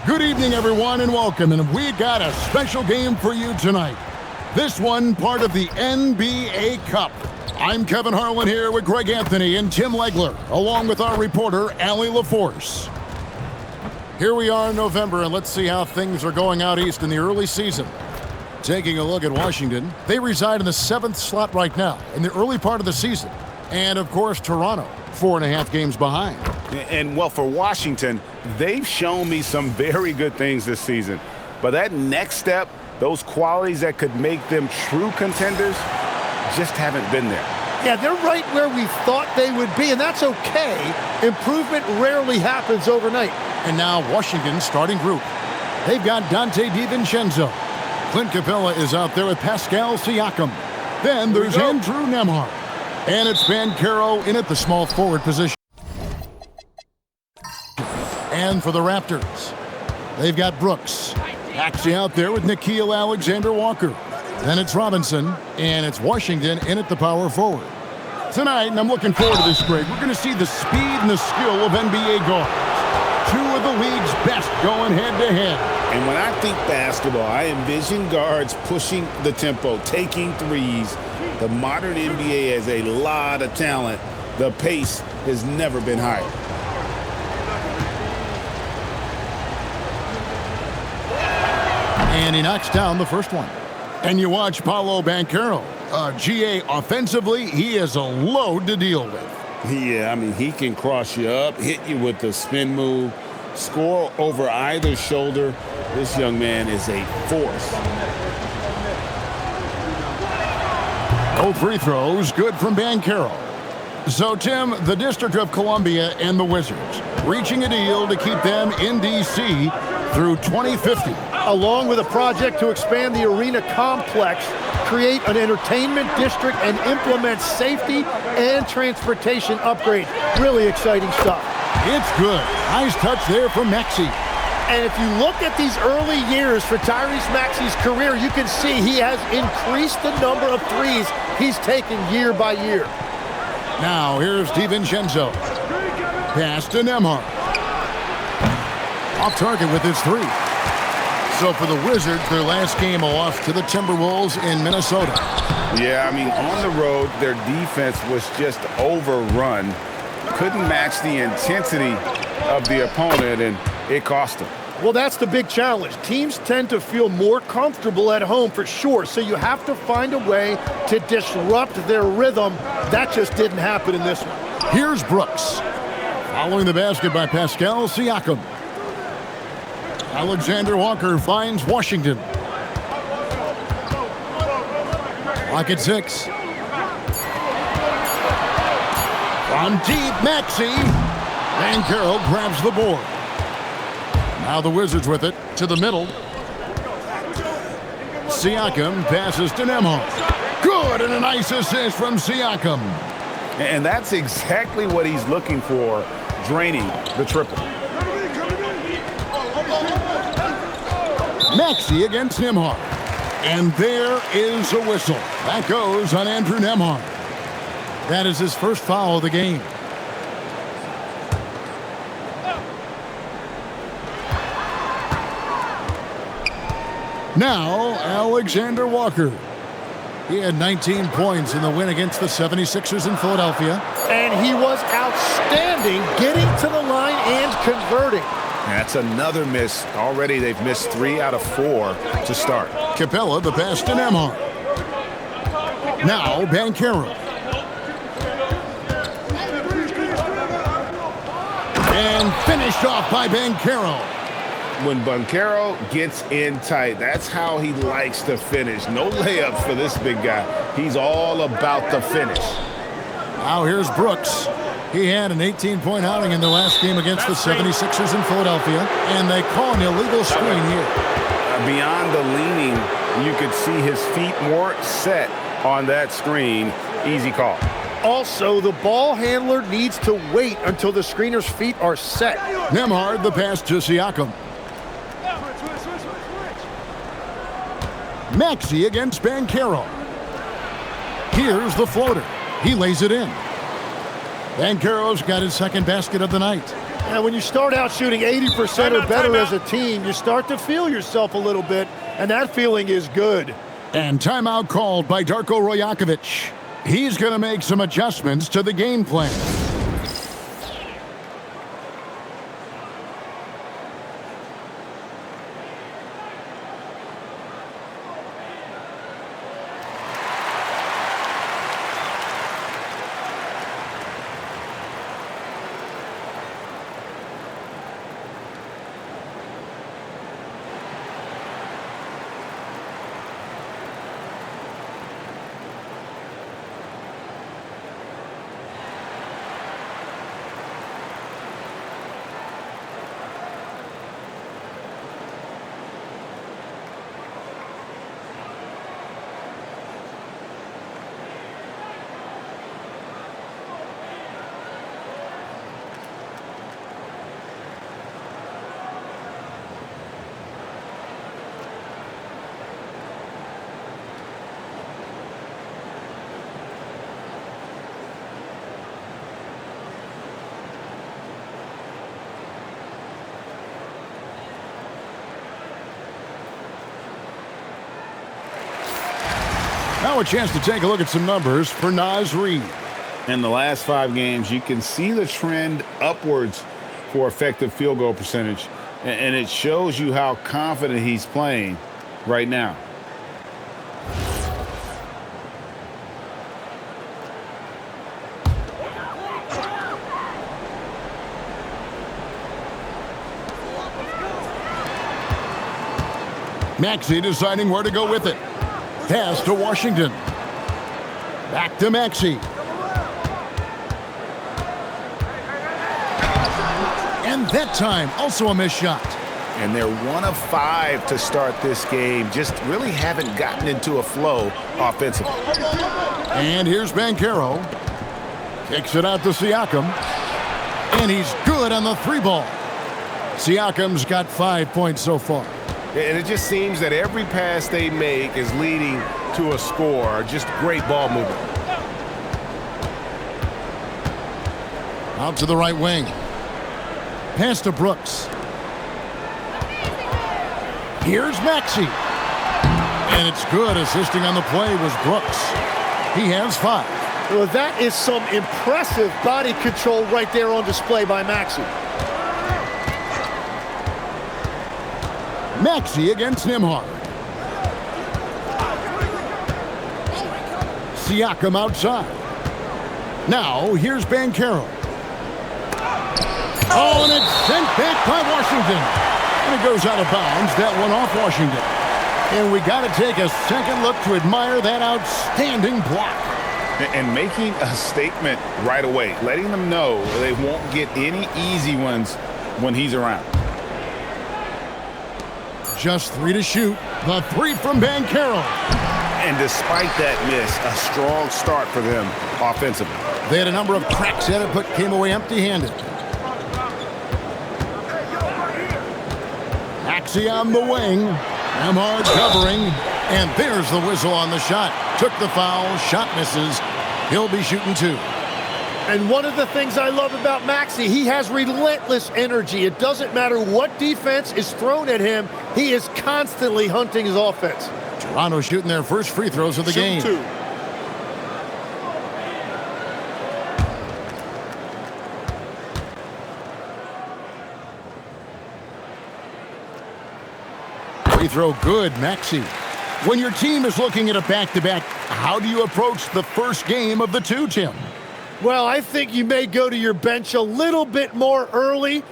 Good evening, everyone, and welcome. And we got a special game for you tonight. This one part of the NBA Cup. I'm Kevin Harlan here with Greg Anthony and Tim Legler, along with our reporter, Allie LaForce. Here we are in November, and let's see how things are going out east in the early season. Taking a look at Washington, they reside in the 7th slot right now in the early part of the season. And, of course, Toronto, 4.5 games behind. And, well, for Washington, they've shown me some very good things this season. But that next step, those qualities that could make them true contenders, just haven't been there. Yeah, they're right where we thought they would be, and that's okay. Improvement rarely happens overnight. And now Washington's starting group. They've got Dante DiVincenzo. Clint Capella is out there with Pascal Siakam. Then there's Andrew Nembhard. And it's Banchero in at the small forward position. And for the Raptors, they've got Brooks. Actually out there with Nickeil Alexander-Walker. Then it's Robinson, and it's Washington in at the power forward. Tonight, and I'm looking forward to this, Greg, we're going to see the speed and the skill of NBA guards. Two of the league's best going head-to-head. And when I think basketball, I envision guards pushing the tempo, taking threes. The modern NBA has a lot of talent. The pace has never been higher. And he knocks down the first one. And you watch Paolo Banchero. GA, offensively, he is a load to deal with. Yeah, I mean, he can cross you up, hit you with the spin move, score over either shoulder. This young man is a force. No free throws, good from Banchero. So, Tim, the District of Columbia and the Wizards reaching a deal to keep them in D.C. through 2050. Along with a project to expand the arena complex, create an entertainment district, and implement safety and transportation upgrades. Really exciting stuff. It's good. Nice touch there from Maxey. And if you look at these early years for Tyrese Maxey's career, you can see he has increased the number of threes he's taken year by year. Now here's DiVincenzo. Pass to Nembhard. Off target with his three. So for the Wizards, their last game off to the Timberwolves in Minnesota. Yeah, I mean, on the road, their defense was just overrun. Couldn't match the intensity of the opponent, and it cost them. Well, that's the big challenge. Teams tend to feel more comfortable at home for sure, so you have to find a way to disrupt their rhythm. That just didn't happen in this one. Here's Brooks. Following the basket by Pascal Siakam. Alexander-Walker finds Washington. Clock at 6. From deep, Maxey. Banchero grabs the board. Now the Wizards with it to the middle. Siakam passes to Nembhard. Good, and a nice assist from Siakam. And that's exactly what he's looking for, draining the triple. Maxey against Nembhard. And there is a whistle. That goes on Andrew Nembhard. That is his first foul of the game. Now, Alexander-Walker. He had 19 points in the win against the 76ers in Philadelphia. And he was outstanding getting to the line and converting. That's another miss. Already they've missed 3 out of 4 to start. Capella, the pass to Nembhard. Now, Banchero. And finished off by Banchero. When Banchero gets in tight, that's how he likes to finish. No layups for this big guy. He's all about the finish. Now here's Brooks. He had an 18-point outing in the last game against the 76ers in Philadelphia, and they call an illegal screen here. Beyond the leaning, you could see his feet more set on that screen. Easy call. Also, the ball handler needs to wait until the screener's feet are set. Nembhard, the pass to Siakam. Maxey against Banchero. Here's the floater. He lays it in. Banchero's got his second basket of the night. And when you start out shooting 80% or better as a team, you start to feel yourself a little bit, and that feeling is good. And timeout called by Darko Rajakovic. He's going to make some adjustments to the game plan. Now a chance to take a look at some numbers for Naz Reid. In the last 5 games, you can see the trend upwards for effective field goal percentage, and it shows you how confident he's playing right now. Maxey deciding where to go with it. Pass to Washington. Back to Maxey. And that time, also a missed shot. And they're 1 of 5 to start this game. Just really haven't gotten into a flow offensively. And here's Banchero. Kicks it out to Siakam. And he's good on the 3-ball. Siakam's got 5 points so far. And it just seems that every pass they make is leading to a score. Just great ball movement. Out to the right wing. Pass to Brooks. Here's Maxey. And it's good. Assisting on the play was Brooks. He has 5. Well, that is some impressive body control right there on display by Maxey. Maxey against Nembhard. Siakam outside. Now, here's Banchero. Oh, and it's sent back by Washington. And it goes out of bounds. That one off Washington. And we got to take a second look to admire that outstanding block. And making a statement right away, letting them know they won't get any easy ones when he's around. Just 3 to shoot. The 3 from Banchero. And despite that miss, a strong start for them offensively. They had a number of cracks at it, but came away empty-handed. Maxey on the wing. Nembhard covering. And there's the whistle on the shot. Took the foul. Shot misses. He'll be shooting 2. And one of the things I love about Maxey, he has relentless energy. It doesn't matter what defense is thrown at him. He is constantly hunting his offense. Toronto shooting their first free throws of the game. 2. Free throw good, Maxey. When your team is looking at a back-to-back, how do you approach the first game of the 2, Tim? Well, I think you may go to your bench a little bit more early,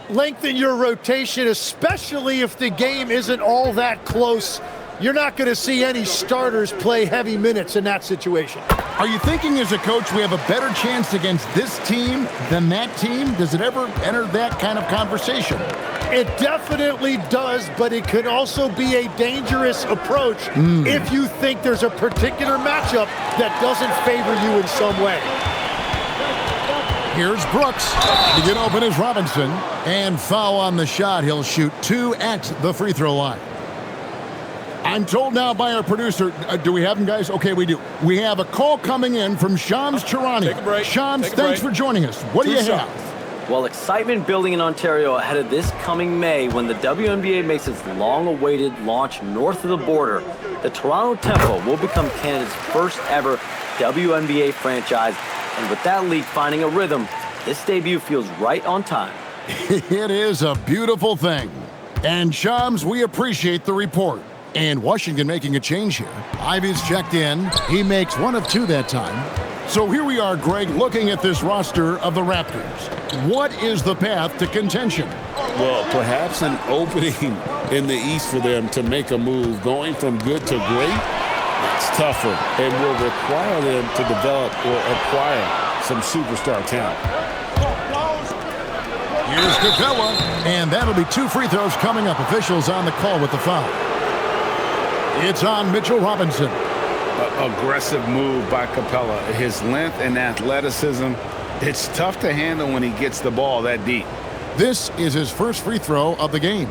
lengthen your rotation, especially if the game isn't all that close. You're not going to see any starters play heavy minutes in that situation. Are you thinking as a coach we have a better chance against this team than that team? Does it ever enter that kind of conversation? It definitely does, but it could also be a dangerous approach if you think there's a particular matchup that doesn't favor you in some way. Here's Brooks. To get open is Robinson. And foul on the shot. He'll shoot 2 at the free throw line. I'm told now by our producer, do we have him, guys? Okay, we do. We have a call coming in from Shams Charania. Take a break. Shams, Take a thanks break. for joining us. What do you have? Well, excitement building in Ontario ahead of this coming May when the WNBA makes its long-awaited launch north of the border. The Toronto Tempo will become Canada's first ever WNBA franchise, and with that league finding a rhythm, this debut feels right on time. It is a beautiful thing. And Shams, we appreciate the report. And Washington making a change here. Ivy's checked in. He makes 1 of 2 that time. So here we are, Greg, looking at this roster of the Raptors. What is the path to contention? Well, perhaps an opening in the East for them to make a move. Going from good to great, it's tougher and will require them to develop or acquire some superstar talent. Here's Capella, and that'll be 2 free throws coming up. Officials on the call with the foul. It's on Mitchell Robinson. Aggressive move by Capella. His length and athleticism, it's tough to handle when he gets the ball that deep. This is his first free throw of the game.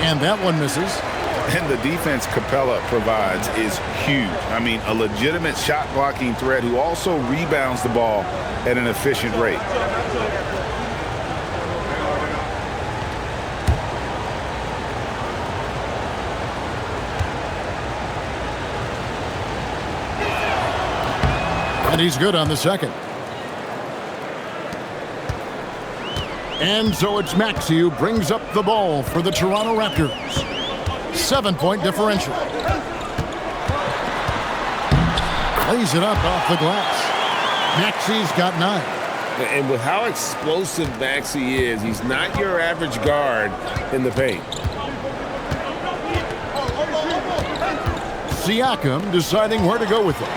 And that one misses. And the defense Capella provides is huge. I mean, a legitimate shot blocking threat who also rebounds the ball at an efficient rate. And he's good on the second. And so it's Maxey who brings up the ball for the Toronto Raptors. 7-point differential. Lays it up off the glass. Maxey's got 9. And with how explosive Maxey is, he's not your average guard in the paint. Siakam deciding where to go with it.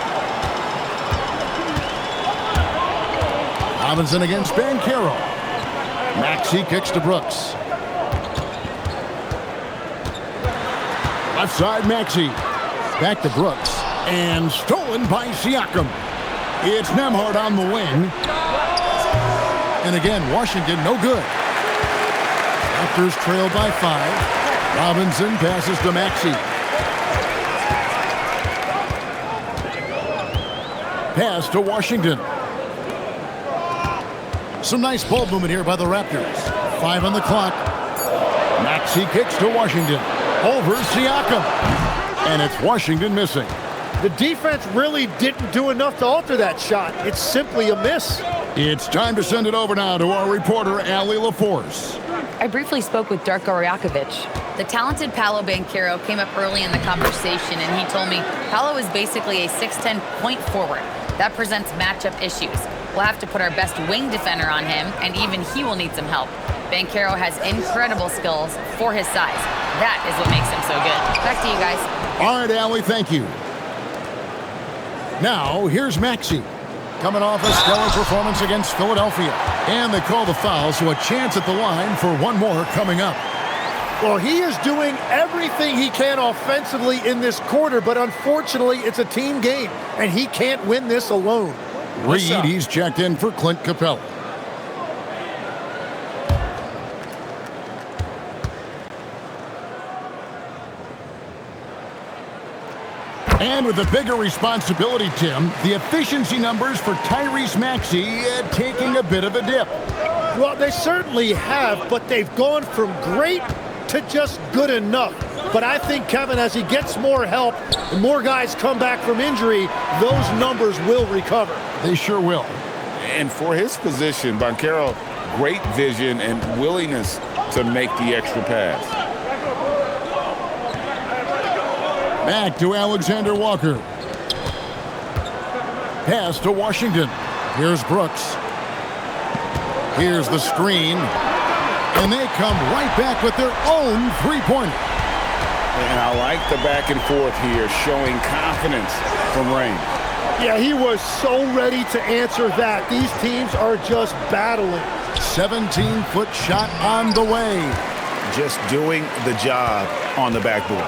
Robinson against Banchero. Maxey kicks to Brooks. Left side, Maxey. Back to Brooks. And stolen by Siakam. It's Nembhard on the wing. And again, Washington no good. Raptors trail by 5. Robinson passes to Maxey. Pass to Washington. Some nice ball movement here by the Raptors. 5 on the clock. Maxey kicks to Washington. Over Siakam. And it's Washington missing. The defense really didn't do enough to alter that shot. It's simply a miss. It's time to send it over now to our reporter, Allie LaForce. I briefly spoke with Darko Rajakovic. The talented Paolo Banchero came up early in the conversation, and he told me Paolo is basically a 6'10" point forward. That presents matchup issues. We'll have to put our best wing defender on him, and even he will need some help. Banchero has incredible skills for his size. That is what makes him so good. Back to you guys. All right, Allie, thank you. Now, here's Maxey. Coming off a stellar performance against Philadelphia. And they call the foul, so a chance at the line for one more coming up. Well, he is doing everything he can offensively in this quarter, but unfortunately, it's a team game, and he can't win this alone. Reed, he's checked in for Clint Capella. And with a bigger responsibility, Tim, the efficiency numbers for Tyrese Maxey taking a bit of a dip. Well, they certainly have, but they've gone from great to just good enough. But I think, Kevin, as he gets more help and more guys come back from injury, those numbers will recover. They sure will. And for his position, Banchero, great vision and willingness to make the extra pass. Back to Alexander Walker. Pass to Washington. Here's Brooks. Here's the screen. And they come right back with their own three-pointer. And I like the back and forth here, showing confidence from range. Yeah, he was so ready to answer that. These teams are just battling. 17-foot shot on the way. Just doing the job on the backboard.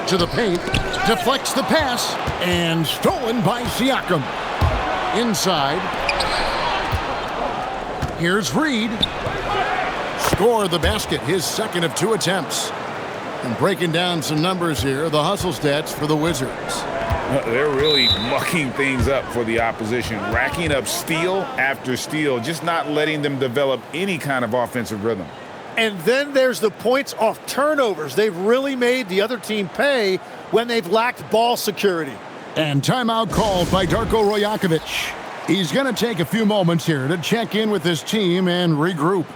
To the paint, deflects the pass, and stolen by Siakam. Inside. Here's Reed. score the basket, his second of 2 attempts. And breaking down some numbers here, the hustle stats for the Wizards. They're really mucking things up for the opposition, racking up steal after steal, just not letting them develop any kind of offensive rhythm. And then there's the points off turnovers. They've really made the other team pay when they've lacked ball security. And timeout called by Darko Rajakovic. He's going to take a few moments here to check in with his team and regroup.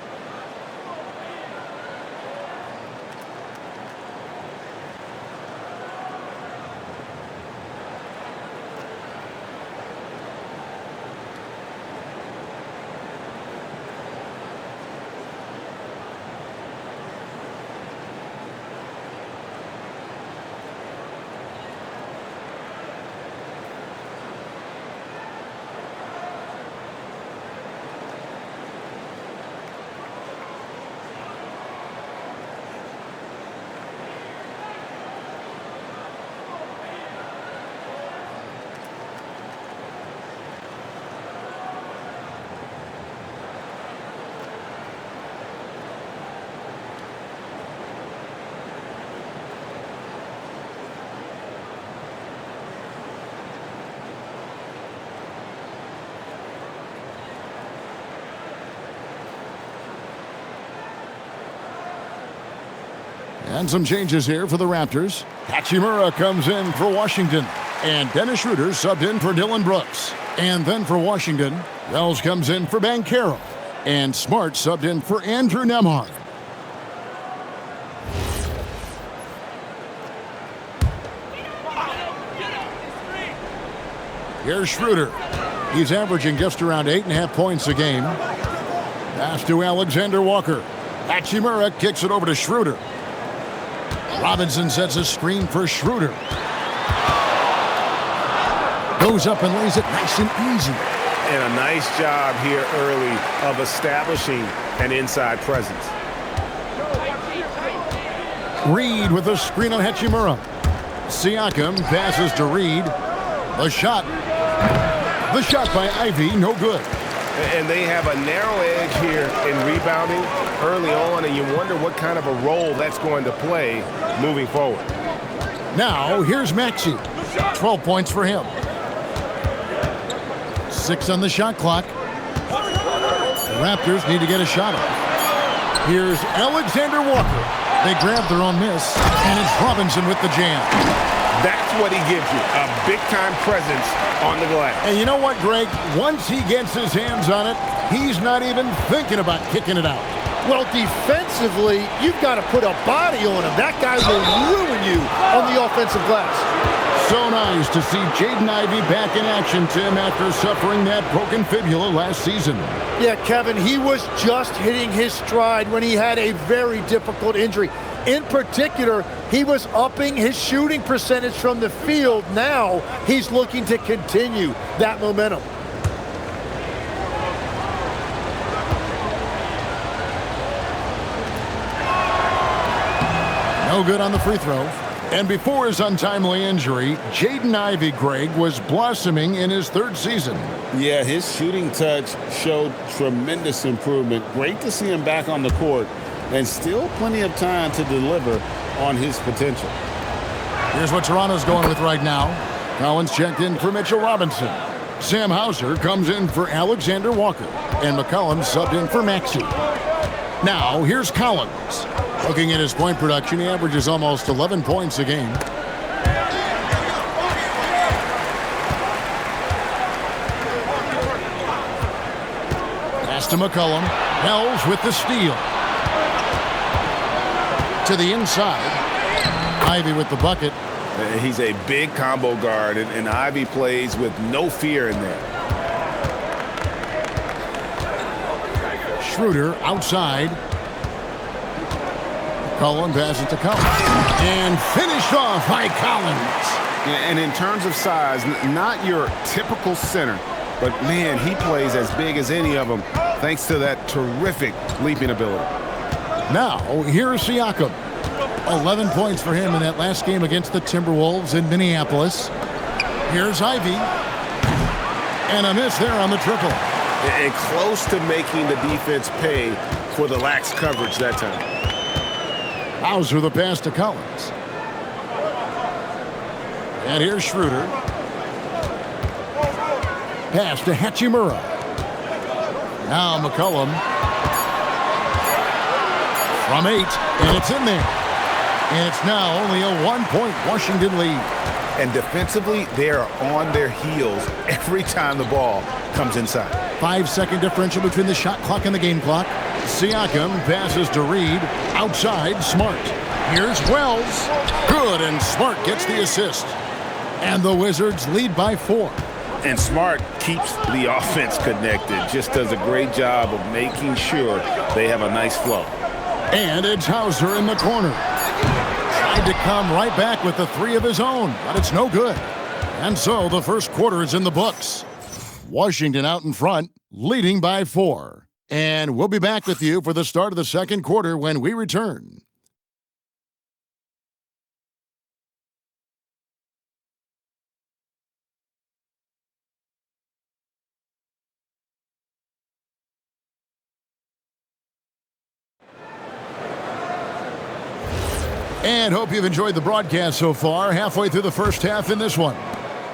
And some changes here for the Raptors. Hachimura comes in for Washington. And Dennis Schroeder subbed in for Dylan Brooks. And then for Washington, Wells comes in for Banchero. And Smart subbed in for Andrew Nembhard. Here's Schroeder. He's averaging just around 8.5 points a game. Pass to Alexander Walker. Hachimura kicks it over to Schroeder. Robinson sets a screen for Schroeder. Goes up and lays it nice and easy. And a nice job here early of establishing an inside presence. Reed with a screen on Hachimura. Siakam passes to Reed. The shot by Ivy, no good. And they have a narrow edge here in rebounding early on, and you wonder what kind of a role that's going to play moving forward. Now, here's Maxey. 12 points for him. 6 on the shot clock. The Raptors need to get a shot off. Here's Alexander Walker. They grab their own miss, and it's Robinson with the jam. That's what he gives you, a big-time presence on the glass. And you know what, Greg? Once he gets his hands on it, he's not even thinking about kicking it out. Well, defensively, you've got to put a body on him. That guy will ruin you on the offensive glass. So nice to see Jaden Ivey back in action, Tim, after suffering that broken fibula last season. Yeah, Kevin, he was just hitting his stride when he had a very difficult injury. In particular, he was upping his shooting percentage from the field. Now he's looking to continue that momentum. No good on the free throw. And before his untimely injury, Jaden Ivey, Greg, was blossoming in his 3rd season. Yeah, his shooting touch showed tremendous improvement. Great to see him back on the court, and still plenty of time to deliver on his potential. Here's what Toronto's going with right now. Collins checked in for Mitchell Robinson. Sam Hauser comes in for Alexander Walker. And McCollum subbed in for Maxey. Now, here's Collins. Looking at his point production, he averages almost 11 points a game. Pass to McCollum. Wells with the steal. To the inside. Ivy with the bucket. He's a big combo guard, and Ivy plays with no fear in there. Schroeder outside. Collins passes to Collins. And finished off by Collins. And in terms of size, not your typical center, but man, he plays as big as any of them thanks to that terrific leaping ability. Now, here's Siakam. 11 points for him in that last game against the Timberwolves in Minneapolis. Here's Ivy. And a miss there on the triple. And close to making the defense pay for the lax coverage that time. Hauser the pass to Collins. And here's Schroeder. Pass to Hachimura. Now McCollum. From 8, and it's in there. And it's now only a 1-point Washington lead. And defensively, they are on their heels every time the ball comes inside. 5-second differential between the shot clock and the game clock. Siakam passes to Reed. Outside, Smart. Here's Wells. Good, and Smart gets the assist. And the Wizards lead by 4. And Smart keeps the offense connected. Just does a great job of making sure they have a nice flow. And it's Hauser in the corner. Tried to come right back with the 3 of his own, but it's no good. And so the first quarter is in the books. Washington out in front, leading by 4. And we'll be back with you for the start of the second quarter when we return. And hope you've enjoyed the broadcast so far, halfway through the first half in this one.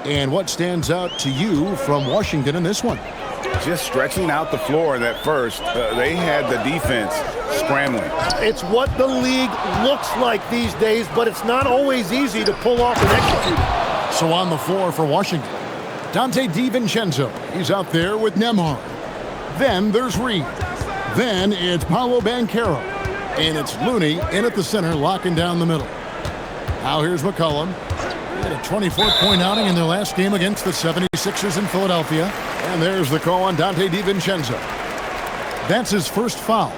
And what stands out to you from Washington in this one? Just stretching out the floor in that first. They had the defense scrambling. It's what the league looks like these days, but it's not always easy to pull off and execute. So on the floor for Washington, Dante DiVincenzo. He's out there with Nembhard. Then there's Reed. Then it's Paolo Banchero. And it's Looney in at the center, locking down the middle. Now here's McCollum. He had a 24-point outing in their last game against the 76ers in Philadelphia. And there's the call on Dante DiVincenzo. That's his first foul.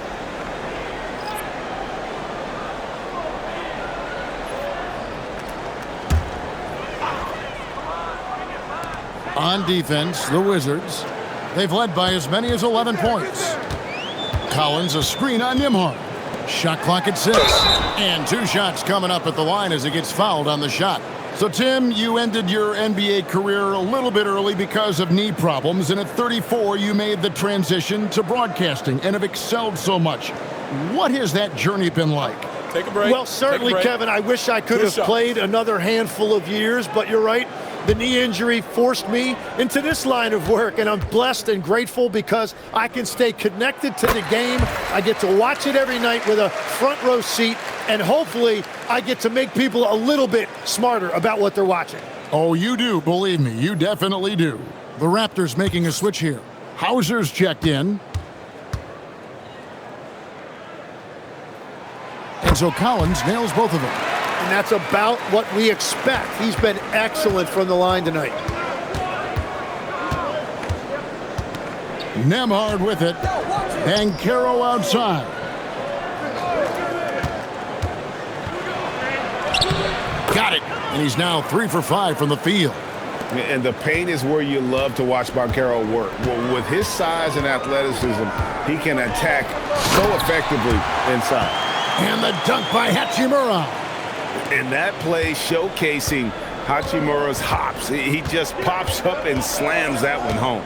On defense, the Wizards. They've led by as many as 11 points. Collins a screen on Nembhard. Shot clock at 6. And 2 shots coming up at the line as he gets fouled on the shot. So, Tim, you ended your NBA career a little bit early because of knee problems, and at 34, you made the transition to broadcasting and have excelled so much. What has that journey been like? Take a break. Well, certainly, Kevin, I wish I could have played another handful of years, but you're right. The knee injury forced me into this line of work, and I'm blessed and grateful because I can stay connected to the game. I get to watch it every night with a front row seat, and hopefully I get to make people a little bit smarter about what they're watching. Oh, you do, believe me, you definitely do. The Raptors making a switch here. Hauser's checked in. And so Collins nails both of them. And that's about what we expect. He's been excellent from the line tonight. Nembhard with it. Banchero outside. Got it. And he's now 3 for 5 from the field. And the paint is where you love to watch Banchero work. Well, with his size and athleticism, he can attack so effectively inside. And the dunk by Hachimura. And that play showcasing Hachimura's hops. He just pops up and slams that one home.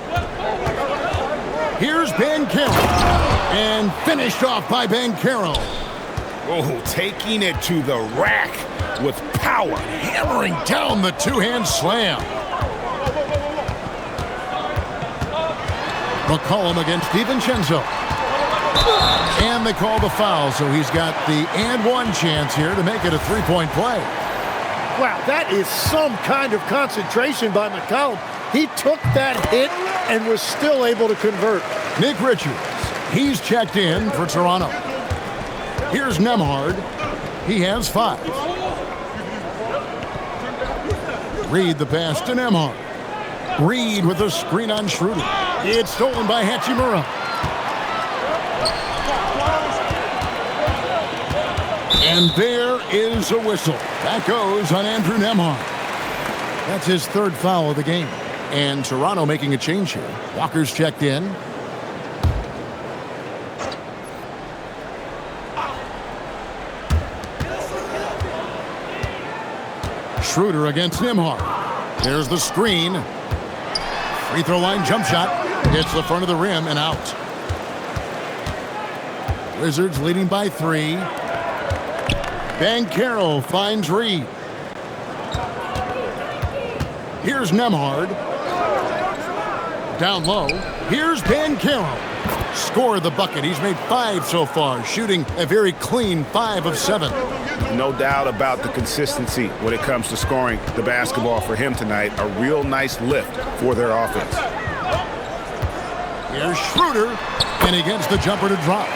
Here's Banchero. And finished off by Banchero. Oh, taking it to the rack with power. Hammering down the two-hand slam. McCollum against DiVincenzo. And they call the foul, so he's got the and one chance here to make it a three-point play. Wow, that is some kind of concentration by McCollum. He took that hit and was still able to convert. Nick Richards, he's checked in for Toronto. Here's Nembhard. He has 5. Reed the pass to Nembhard. Reed with a screen on Schroeder. It's stolen by Hachimura. And there is a whistle. That goes on Andrew Nembhard. That's his 3rd foul of the game. And Toronto making a change here. Walker's checked in. Schroeder against Nembhard. There's the screen. Free throw line jump shot. Hits the front of the rim and out. Wizards leading by 3. Banchero finds Reed. Here's Nembhard. Down low. Here's Banchero. Score the bucket. He's made 5 so far, shooting a very clean 5 of 7. No doubt about the consistency when it comes to scoring the basketball for him tonight. A real nice lift for their offense. Here's Schroeder, and he gets the jumper to drop.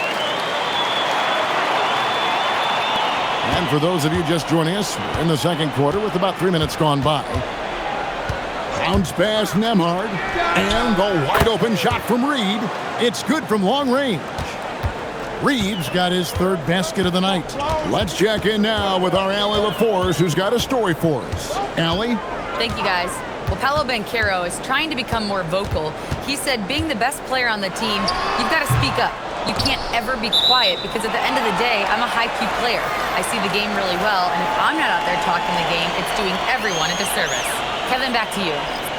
And for those of you just joining us, we're in the second quarter with about 3 minutes gone by. Bounce pass Nembhard, and the wide open shot from Reed. It's good from long range. Reeves got his 3rd basket of the night. Let's check in now with our Allie LaForce, who's got a story for us. Allie? Thank you, guys. Well, Paolo Banchero is trying to become more vocal. He said being the best player on the team, you've got to speak up. You can't ever be quiet because at the end of the day, I'm a high-key player. I see the game really well, and if I'm not out there talking the game, it's doing everyone a disservice. Kevin, back to you.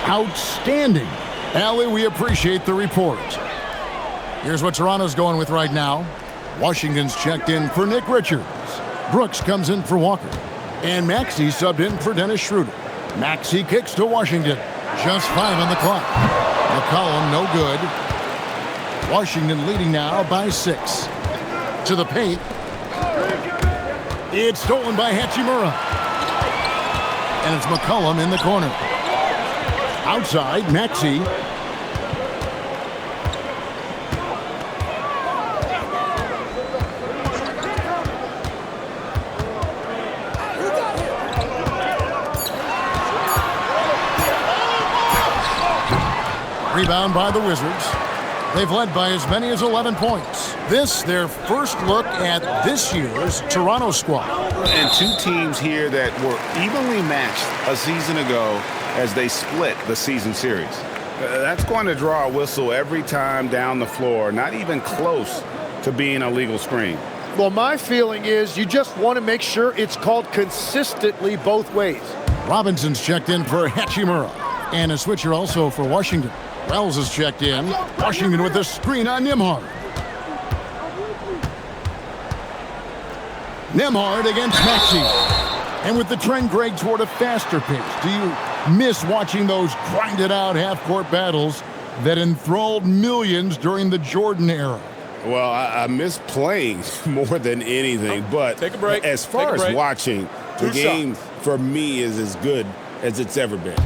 Outstanding. Allie, we appreciate the report. Here's what Toronto's going with right now. Washington's checked in for Nick Richards. Brooks comes in for Walker. And Maxey subbed in for Dennis Schroeder. Maxey kicks to Washington. Just 5 on the clock. McCollum, no good. Washington leading now by 6. To the paint. It's stolen by Hachimura. And it's McCollum in the corner. Outside, Maxey. Rebound by the Wizards. They've led by as many as 11 points. This, their first look at this year's Toronto squad. And 2 teams here that were evenly matched a season ago as they split the season series. That's going to draw a whistle every time down the floor, not even close to being a legal screen. Well, my feeling is you just want to make sure it's called consistently both ways. Robinson's checked in for Hachimura. And a switcher also for Washington. Wells is checked in. Washington with the screen on Nembhard. Nembhard against Maxey. And with the trend, Greg, toward a faster pace. Do you miss watching those grinded-out half-court battles that enthralled millions during the Jordan era? Well, I miss playing more than anything, but Take a break. As far as watching, the 2 game shots. for me is as good as it's ever been.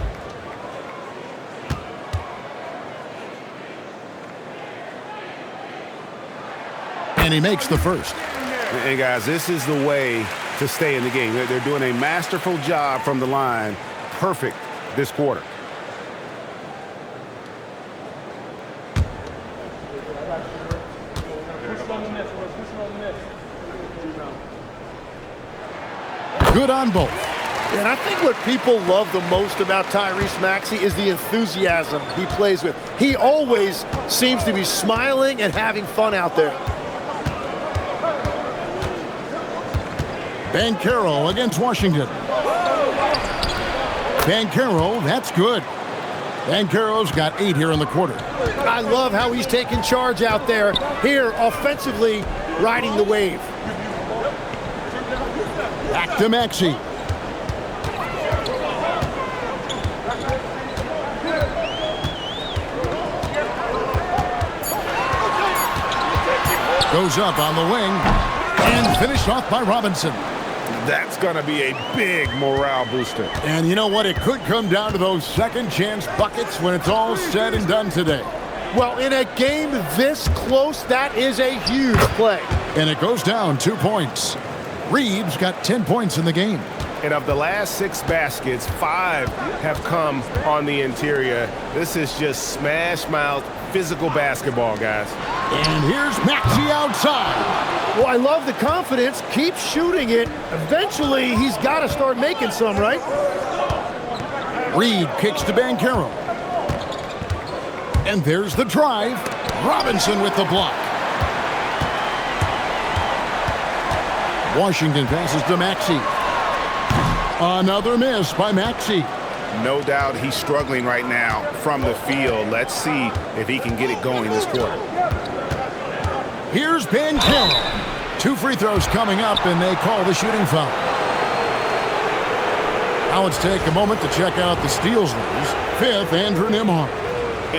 And he makes the first. And guys, this is the way to stay in the game. They're doing a masterful job from the line. Perfect this quarter. Good on both. And I think what people love the most about Tyrese Maxey is the enthusiasm he plays with. He always seems to be smiling and having fun out there. Banchero against Washington. Banchero, that's good. Banchero's got 8 here in the quarter. I love how he's taking charge out there. Here, offensively, riding the wave. Back to Maxey. Goes up on the wing and finished off by Robinson. That's going to be a big morale booster. And you know what? It could come down to those second chance buckets when it's all said and done today. Well, in a game this close, that is a huge play. And it goes down 2 points. Reeves got 10 points in the game. And of the last 6 baskets, 5 have come on the interior. This is just smash mouth physical basketball, guys. And here's Maxey outside. Well, I love the confidence. Keep shooting it. Eventually, he's got to start making some, right? Reed kicks to Banchero. And there's the drive. Robinson with the block. Washington passes to Maxey. Another miss by Maxey. No doubt he's struggling right now from the field. Let's see if he can get it going this quarter. Here's Carroll. 2 free throws coming up, and they call the shooting foul. Now let's take a moment to check out the steals leaders. 5th, Andrew Nembhard.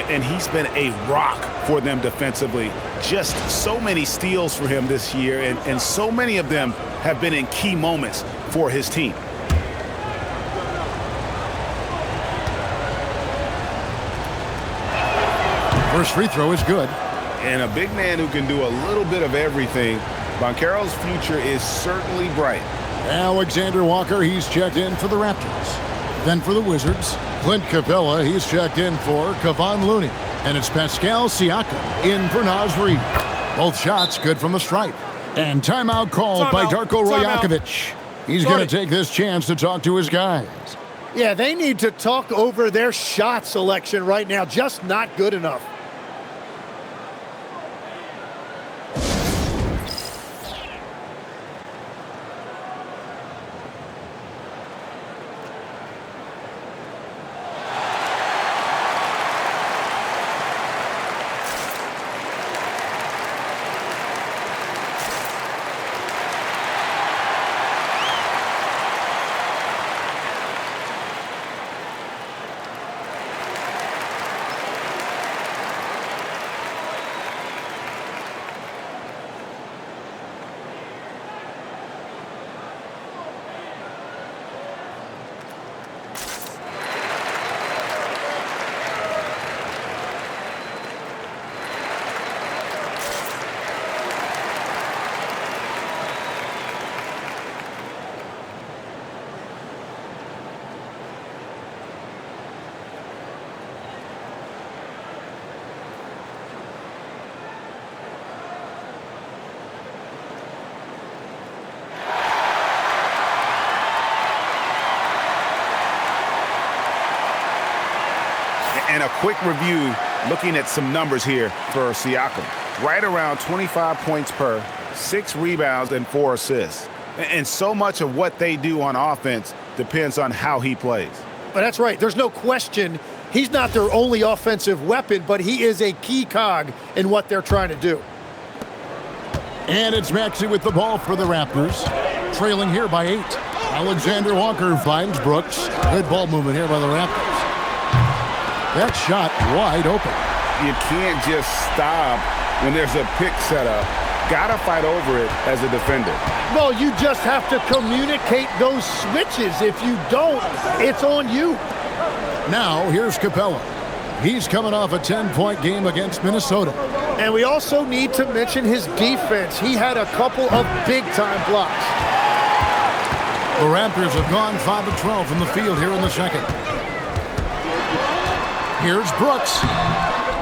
And he's been a rock for them defensively. Just so many steals for him this year, and so many of them have been in key moments for his team. First free throw is good. And a big man who can do a little bit of everything. Banchero's future is certainly bright. Alexander Walker, he's checked in for the Raptors. Then for the Wizards, Clint Capella, he's checked in for Kevon Looney. And it's Pascal Siakam in for Naz Reid. Both shots good from the stripe. And timeout called by Darko Rajakovic. He's going to take this chance to talk to his guys. Yeah, they need to talk over their shot selection right now. Just not good enough. And a quick review, looking at some numbers here for Siakam. Right around 25 points per, 6 rebounds, and 4 assists. And so much of what they do on offense depends on how he plays. But that's right. There's no question he's not their only offensive weapon, but he is a key cog in what they're trying to do. And it's Maxey with the ball for the Raptors. Trailing here by 8. Alexander Walker finds Brooks. Good ball movement here by the Raptors. That shot wide open. You can't just stop when there's a pick set up. Gotta fight over it as a defender. Well, you just have to communicate those switches. If you don't, it's on you. Now, here's Capella. He's coming off a 10-point game against Minnesota. And we also need to mention his defense. He had a couple of big-time blocks. The Raptors have gone 5 of 12 from the field here in the second. Here's Brooks.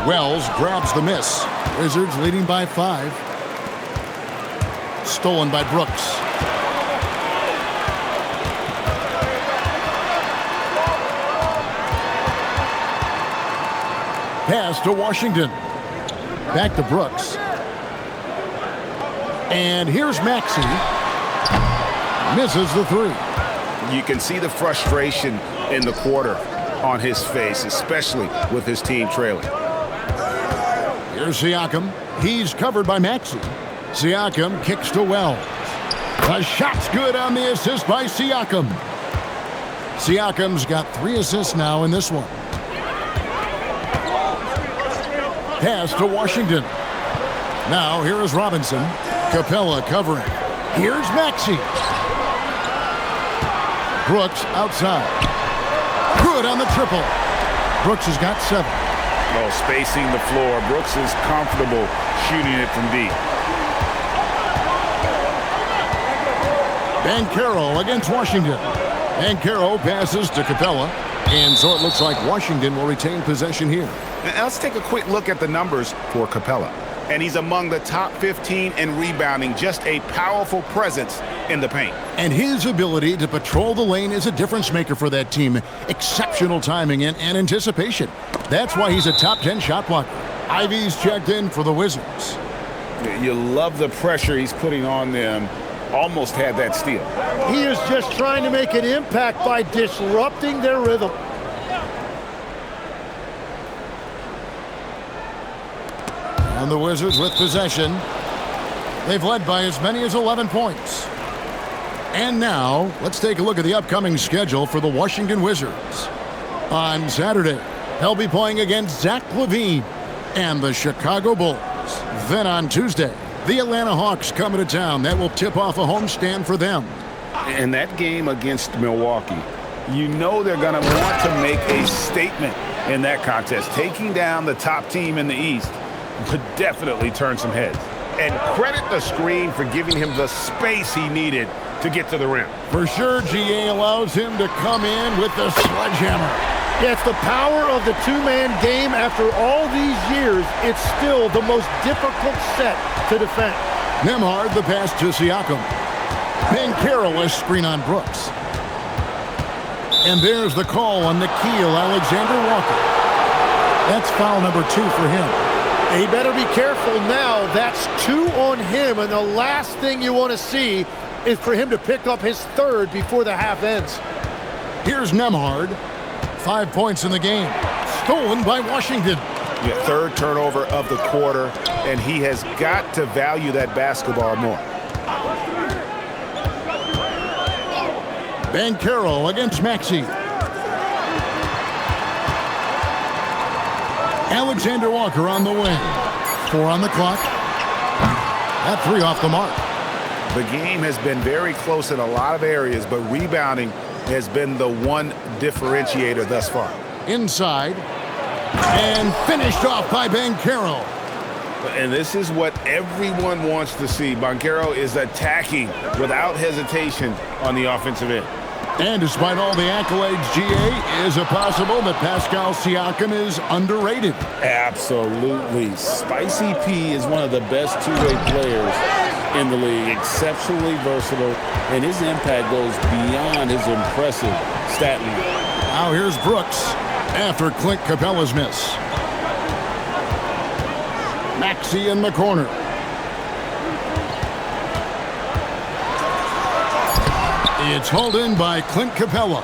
Wells grabs the miss. Wizards leading by 5. Stolen by Brooks. Pass to Washington. Back to Brooks. And here's Maxey. Misses the 3. You can see the frustration in the quarter on his face, especially with his team trailing. Here's Siakam. He's covered by Maxey. Siakam kicks to Wells. The shot's good on the assist by Siakam. Siakam's got 3 assists now in this one. Pass to Washington. Now here is Robinson. Capella covering. Here's Maxey. Brooks outside. Good on the triple. Brooks has got 7. Oh, spacing the floor. Brooks is comfortable shooting it from deep. Banchero against Washington. Banchero passes to Capella. And so it looks like Washington will retain possession here. Now let's take a quick look at the numbers for Capella. And he's among the top 15 in rebounding, just a powerful presence in the paint. And his ability to patrol the lane is a difference maker for that team. Exceptional timing and anticipation. That's why he's a top 10 shot blocker. Ivy's checked in for the Wizards. You love the pressure he's putting on them. Almost had that steal. He is just trying to make an impact by disrupting their rhythm. And the Wizards with possession. They've led by as many as 11 points. And now, let's take a look at the upcoming schedule for the Washington Wizards. On Saturday, they'll be playing against Zach LaVine and the Chicago Bulls. Then on Tuesday, the Atlanta Hawks come into town. That will tip off a homestand for them. And that game against Milwaukee, you know they're going to want to make a statement in that contest. Taking down the top team in the East would definitely turn some heads. And credit the screen for giving him the space he needed to get to the rim. For sure, GA allows him to come in with the sledgehammer. Yeah, it's the power of the two-man game. After all these years, it's still the most difficult set to defend. Nembhard, the pass to Siakam. Banchero, a screen on Brooks. And there's the call on Nickeil Alexander-Walker. That's foul number 2 for him. He better be careful now. That's 2 on him, and the last thing you want to see is for him to pick up his 3rd before the half ends. Here's Nembhard. 5 points in the game. Stolen by Washington. Yeah, 3rd turnover of the quarter, and he has got to value that basketball more. Banchero against Maxey. Alexander Walker on the wing. 4 on the clock. That 3 off the mark. The game has been very close in a lot of areas, but rebounding has been the one differentiator thus far. Inside. And finished off by Banchero. And this is what everyone wants to see. Banchero is attacking without hesitation on the offensive end. And despite all the accolades, GA, is it possible that Pascal Siakam is underrated? Absolutely. Spicy P is one of the best two-way players in the league. Exceptionally versatile, and his impact goes beyond his impressive stat line. Now here's Brooks after Clint Capella's miss. Maxey in the corner. It's hauled in by Clint Capella.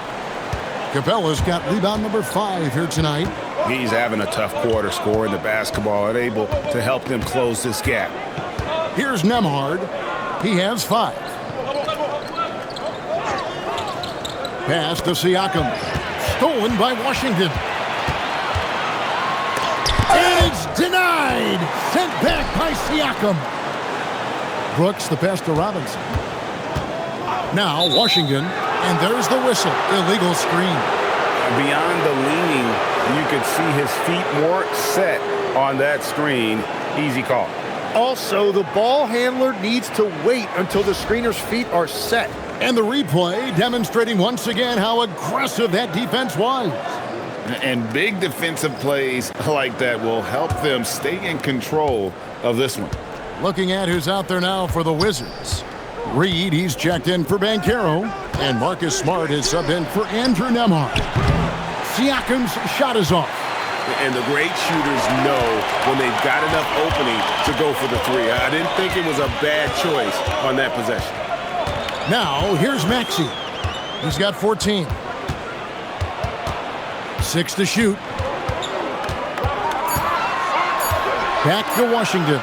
Capella's got rebound number 5 here tonight. He's having a tough quarter, scoring the basketball and able to help them close this gap. Here's Nembhard. He has 5. Pass to Siakam. Stolen by Washington. And it's denied. Sent back by Siakam. Brooks the pass to Robinson. Now Washington, and there's the whistle. Illegal screen. Beyond the leaning, you could see his feet more set on that screen. Easy call. Also, the ball handler needs to wait until the screener's feet are set. And the replay demonstrating once again how aggressive that defense was. And big defensive plays like that will help them stay in control of this one. Looking at who's out there now for the Wizards. Reed, he's checked in for Banchero. And Marcus Smart is subbed in for Andrew Nembhard. Siakam's shot is off. And the great shooters know when they've got enough opening to go for the 3. I didn't think it was a bad choice on that possession. Now, here's Maxey. He's got 14. 6 to shoot. Back to Washington.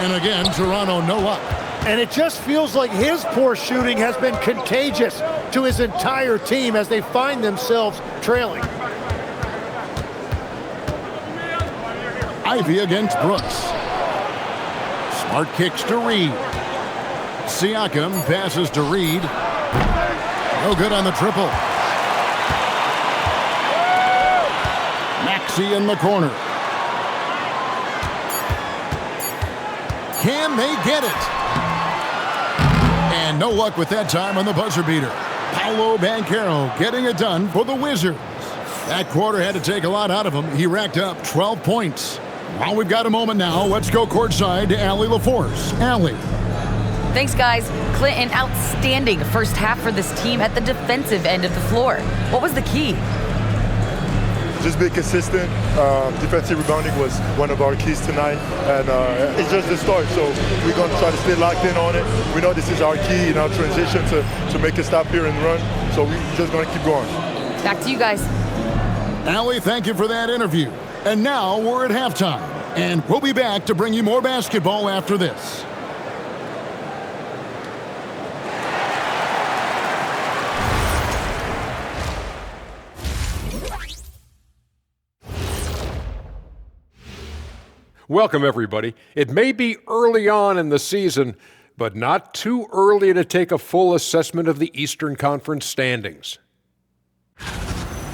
And again, Toronto no luck. And it just feels like his poor shooting has been contagious to his entire team as they find themselves trailing. Ivy against Brooks. Smart kicks to Reed. Siakam passes to Reed. No good on the triple. Maxey in the corner. Can they get it? And no luck with that time on the buzzer beater. Paolo Banchero getting it done for the Wizards. That quarter had to take a lot out of him. He racked up 12 points. While we've got a moment now, let's go courtside to Allie LaForce. Allie. Thanks, guys. Clint, an outstanding first half for this team at the defensive end of the floor. What was the key? Just be consistent. Defensive rebounding was one of our keys tonight, and it's just the start. So we're going to try to stay locked in on it. We know this is our key in our transition to make a stop here and run. So we're just going to keep going. Back to you guys. Allie, thank you for that interview. And now we're at halftime. And we'll be back to bring you more basketball after this. Welcome, everybody. It may be early on in the season, but not too early to take a full assessment of the Eastern Conference standings.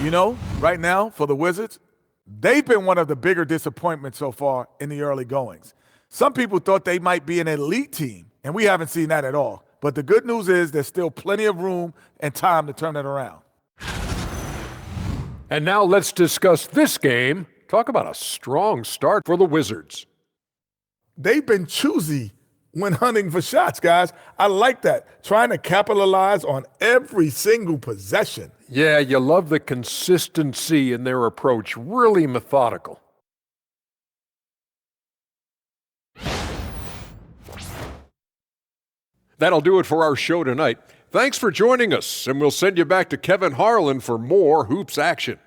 You know, right now, for the Wizards, they've been one of the bigger disappointments so far in the early goings. Some people thought they might be an elite team, and we haven't seen that at all. But the good news is there's still plenty of room and time to turn it around. And now let's discuss this game. Talk about a strong start for the Wizards. They've been choosy when hunting for shots, guys. I like that. Trying to capitalize on every single possession. Yeah, you love the consistency in their approach. Really methodical. That'll do it for our show tonight. Thanks for joining us, and we'll send you back to Kevin Harlan for more hoops action.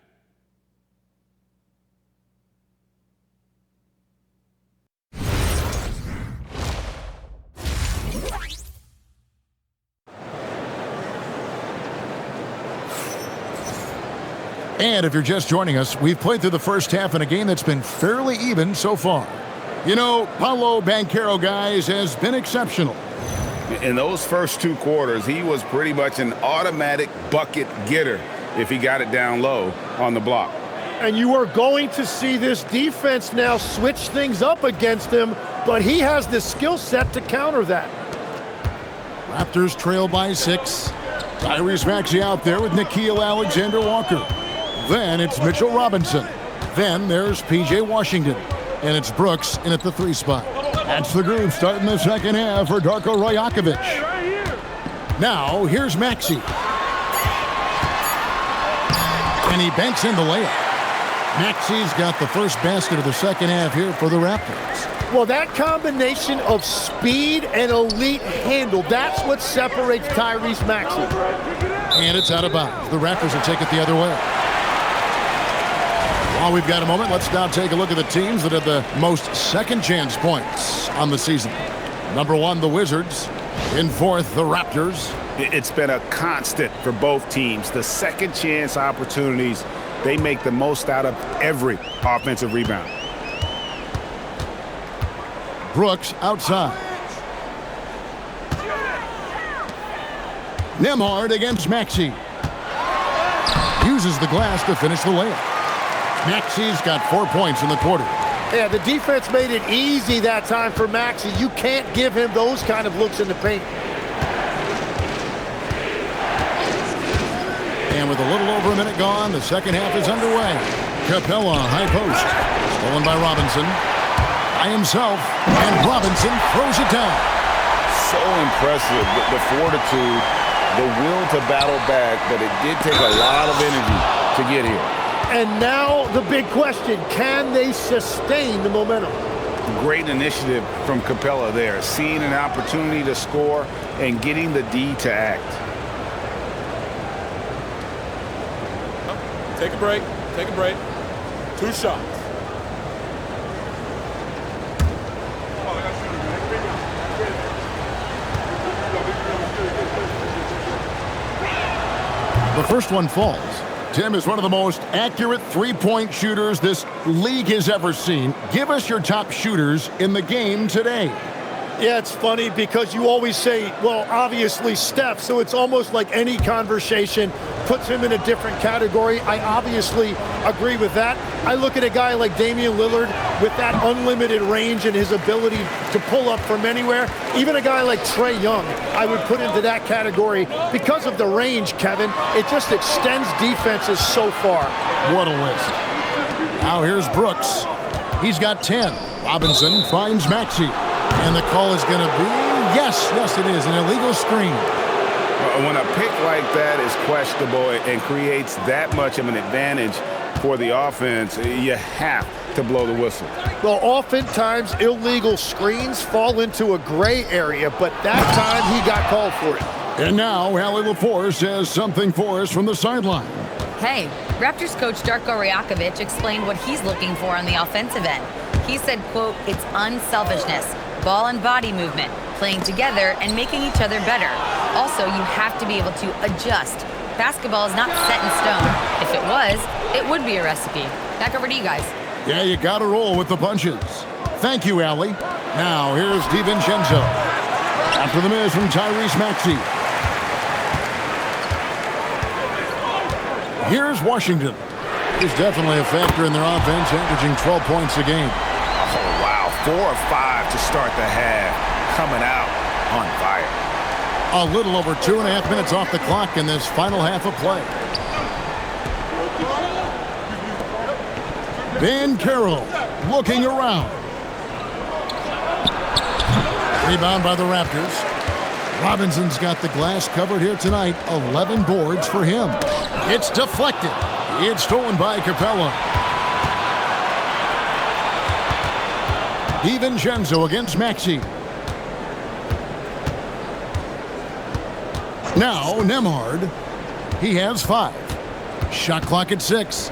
And if you're just joining us, we've played through the first half in a game that's been fairly even so far. You know, Paolo Banchero, guys, has been exceptional. In those first 2 quarters, he was pretty much an automatic bucket getter if he got it down low on the block. And you are going to see this defense now switch things up against him, but he has the skill set to counter that. Raptors trail by 6. Tyrese Maxey out there with Nickeil Alexander-Walker. Then it's Mitchell Robinson. Then there's P.J. Washington. And it's Brooks in at the 3 spot. That's the group starting the second half for Darko Rajakovic. Now, here's Maxey. And he banks in the layup. Maxey's got the first basket of the second half here for the Raptors. Well, that combination of speed and elite handle, that's what separates Tyrese Maxey. And it's out of bounds. The Raptors will take it the other way. While we've got a moment, let's now take a look at the teams that have the most second chance points on the season. Number 1, the Wizards. In 4th, the Raptors. It's been a constant for both teams. The second chance opportunities, they make the most out of every offensive rebound. Brooks outside. Nembhard against Maxey. Uses the glass to finish the layup. Maxey's got 4 points in the quarter. Yeah, the defense made it easy that time for Maxey. You can't give him those kind of looks in the paint. And with a little over a minute gone, the second half is underway. Capella, high post. Stolen by Robinson. By himself, and Robinson throws it down. So impressive, the fortitude, the will to battle back, but it did take a lot of energy to get here. And now the big question, can they sustain the momentum? Great initiative from Capella there, seeing an opportunity to score and getting the D to act. Take a break. Take a break. 2 shots. The first one falls. Tim is one of the most accurate three-point shooters this league has ever seen. Give us your top shooters in the game today. Yeah, it's funny because you always say, well, obviously Steph, so it's almost like any conversation puts him in a different category. I obviously agree with that. I look at a guy like Damian Lillard with that unlimited range and his ability to pull up from anywhere. Even a guy like Trae Young, I would put into that category because of the range, Kevin. It just extends defenses so far. What a list. Now here's Brooks. He's got 10. Robinson finds Maxey. And the call is going to be, yes, it is, an illegal screen. When a pick like that is questionable and creates that much of an advantage for the offense, you have to blow the whistle. Well, oftentimes illegal screens fall into a gray area, but that time he got called for it. And now Allie LaForce has something for us from the sideline. Hey, Raptors coach Darko Rajakovic explained what he's looking for on the offensive end. He said, quote, "It's unselfishness, ball and body movement, playing together and making each other better. Also, you have to be able to adjust. Basketball is not set in stone. If it was, it would be a recipe." Back over to you guys. Yeah, you got to roll with the punches. Thank you, Allie. Now, here's DiVincenzo. After the miss from Tyrese Maxey. Here's Washington. He's definitely a factor in their offense, averaging 12 points a game. Oh, wow. 4 of 5 to start the half. Coming out on fire. A little over 2.5 minutes off the clock in this final half of play. Banchero looking around. Rebound by the Raptors. Robinson's got the glass covered here tonight. 11 boards for him. It's deflected. It's stolen by Capella. DiVincenzo against Maxey. Now Nembhard. He has 5. Shot clock at 6.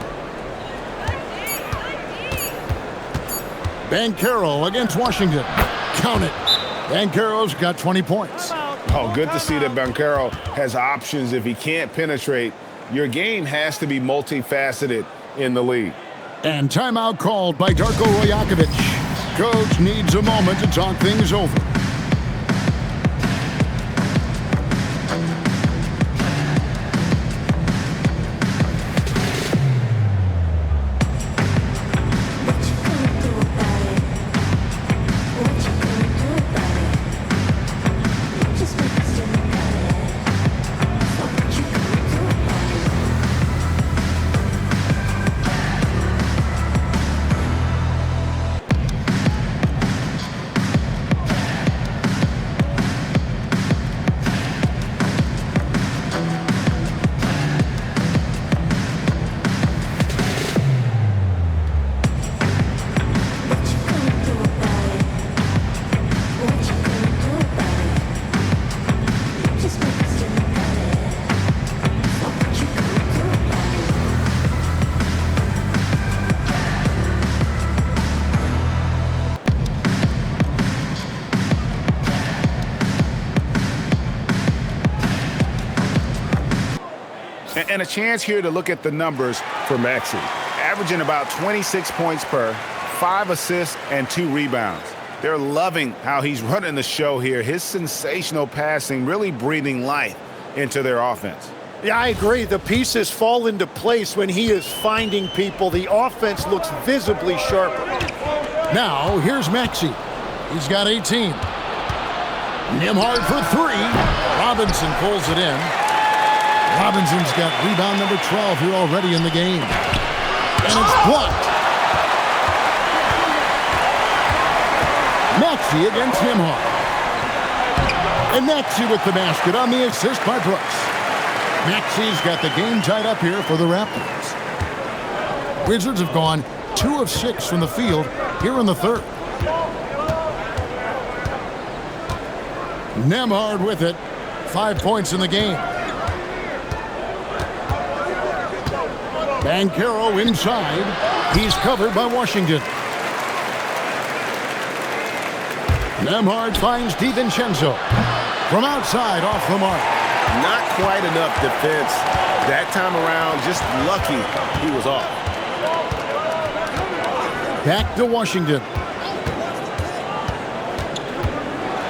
Banchero against Washington. Count it. Banchero's got 20 points. Oh, good to see that Banchero has options if he can't penetrate. Your game has to be multifaceted in the league. And timeout called by Darko Rajakovic. Coach needs a moment to talk things over. And a chance here to look at the numbers for Maxey. Averaging about 26 points per, 5 assists, and 2 rebounds. They're loving how he's running the show here. His sensational passing really breathing life into their offense. Yeah, I agree. The pieces fall into place when he is finding people. The offense looks visibly sharper. Now, here's Maxey. He's got 18. Nembhard for 3. Robinson pulls it in. Robinson's got rebound number 12 here already in the game. And it's blocked. Maxey against Nembhard. And Maxey with the basket on the assist by Brooks. Maxey's got the game tied up here for the Raptors. Wizards have gone 2 of 6 from the field here in the third. Nembhard with it. 5 points in the game. Banchero inside. He's covered by Washington. Nembhard finds DiVincenzo. From outside, off the mark. Not quite enough defense. That time around, just lucky he was off. Back to Washington.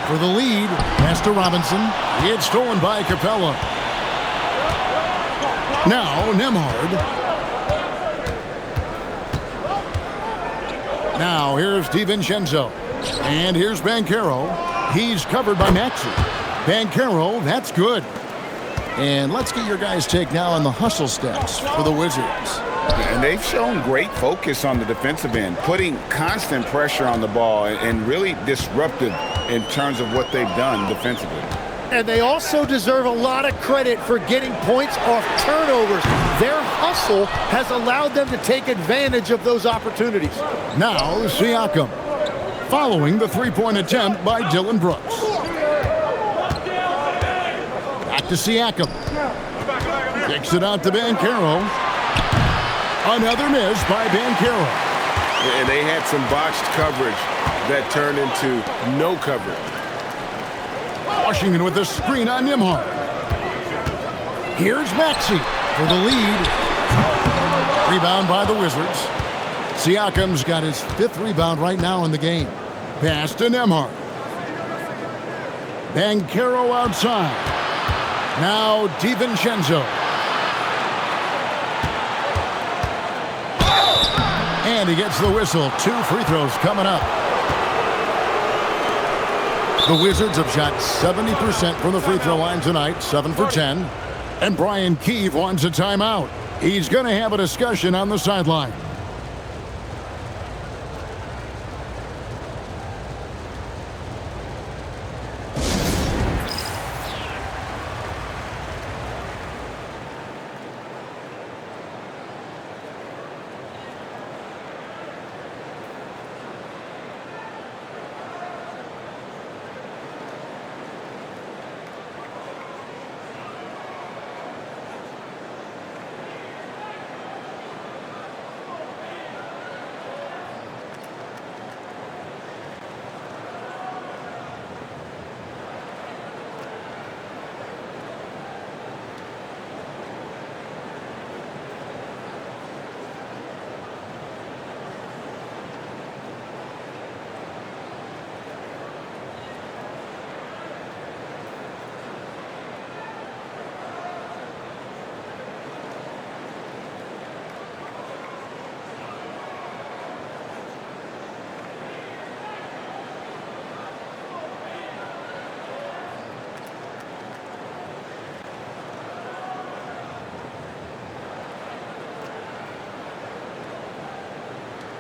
For the lead, pass to Robinson. It's stolen by Capella. Now, Nembhard. Now, here's DiVincenzo. And here's Banchero. He's covered by Maxey. Banchero, that's good. And let's get your guys' take now on the hustle stats for the Wizards. And they've shown great focus on the defensive end, putting constant pressure on the ball and really disruptive in terms of what they've done defensively. And they also deserve a lot of credit for getting points off turnovers. Their hustle has allowed them to take advantage of those opportunities. Now, Siakam, following the three-point attempt by Dylan Brooks. Back to Siakam. Kicks it out to Banchero. Another miss by Banchero. And they had some botched coverage that turned into no coverage. Washington with the screen on Nembhard. Here's Maxey for the lead. Rebound by the Wizards. Siakam's got his 5th rebound right now in the game. Pass to Nembhard. Banchero outside. Now DiVincenzo. And he gets the whistle. 2 free throws coming up. The Wizards have shot 70% from the free throw line tonight, 7 for 10. And Brian Keefe wants a timeout. He's going to have a discussion on the sideline.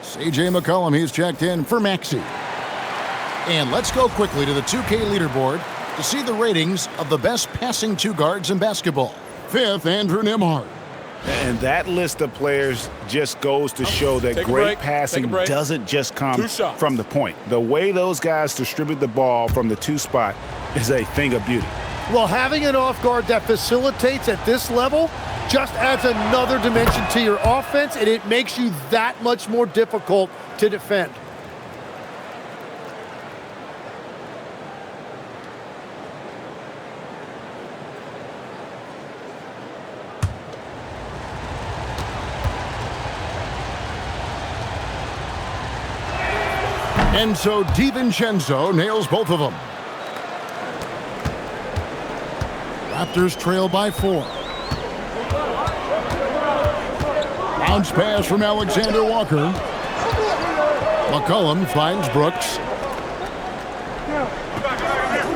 C.J. McCollum, he's checked in for Maxey. And let's go quickly to the 2K leaderboard to see the ratings of the best passing 2 guards in basketball. 5th, Andrew Nembhard. And that list of players just goes to show that great passing doesn't just come from the point. The way those guys distribute the ball from the 2 spot is a thing of beauty. Well, having an off guard that facilitates at this level just adds another dimension to your offense, and it makes you that much more difficult to defend. And so DiVincenzo nails both of them. Raptors trail by 4. Bounce pass from Alexander Walker. McCollum finds Brooks.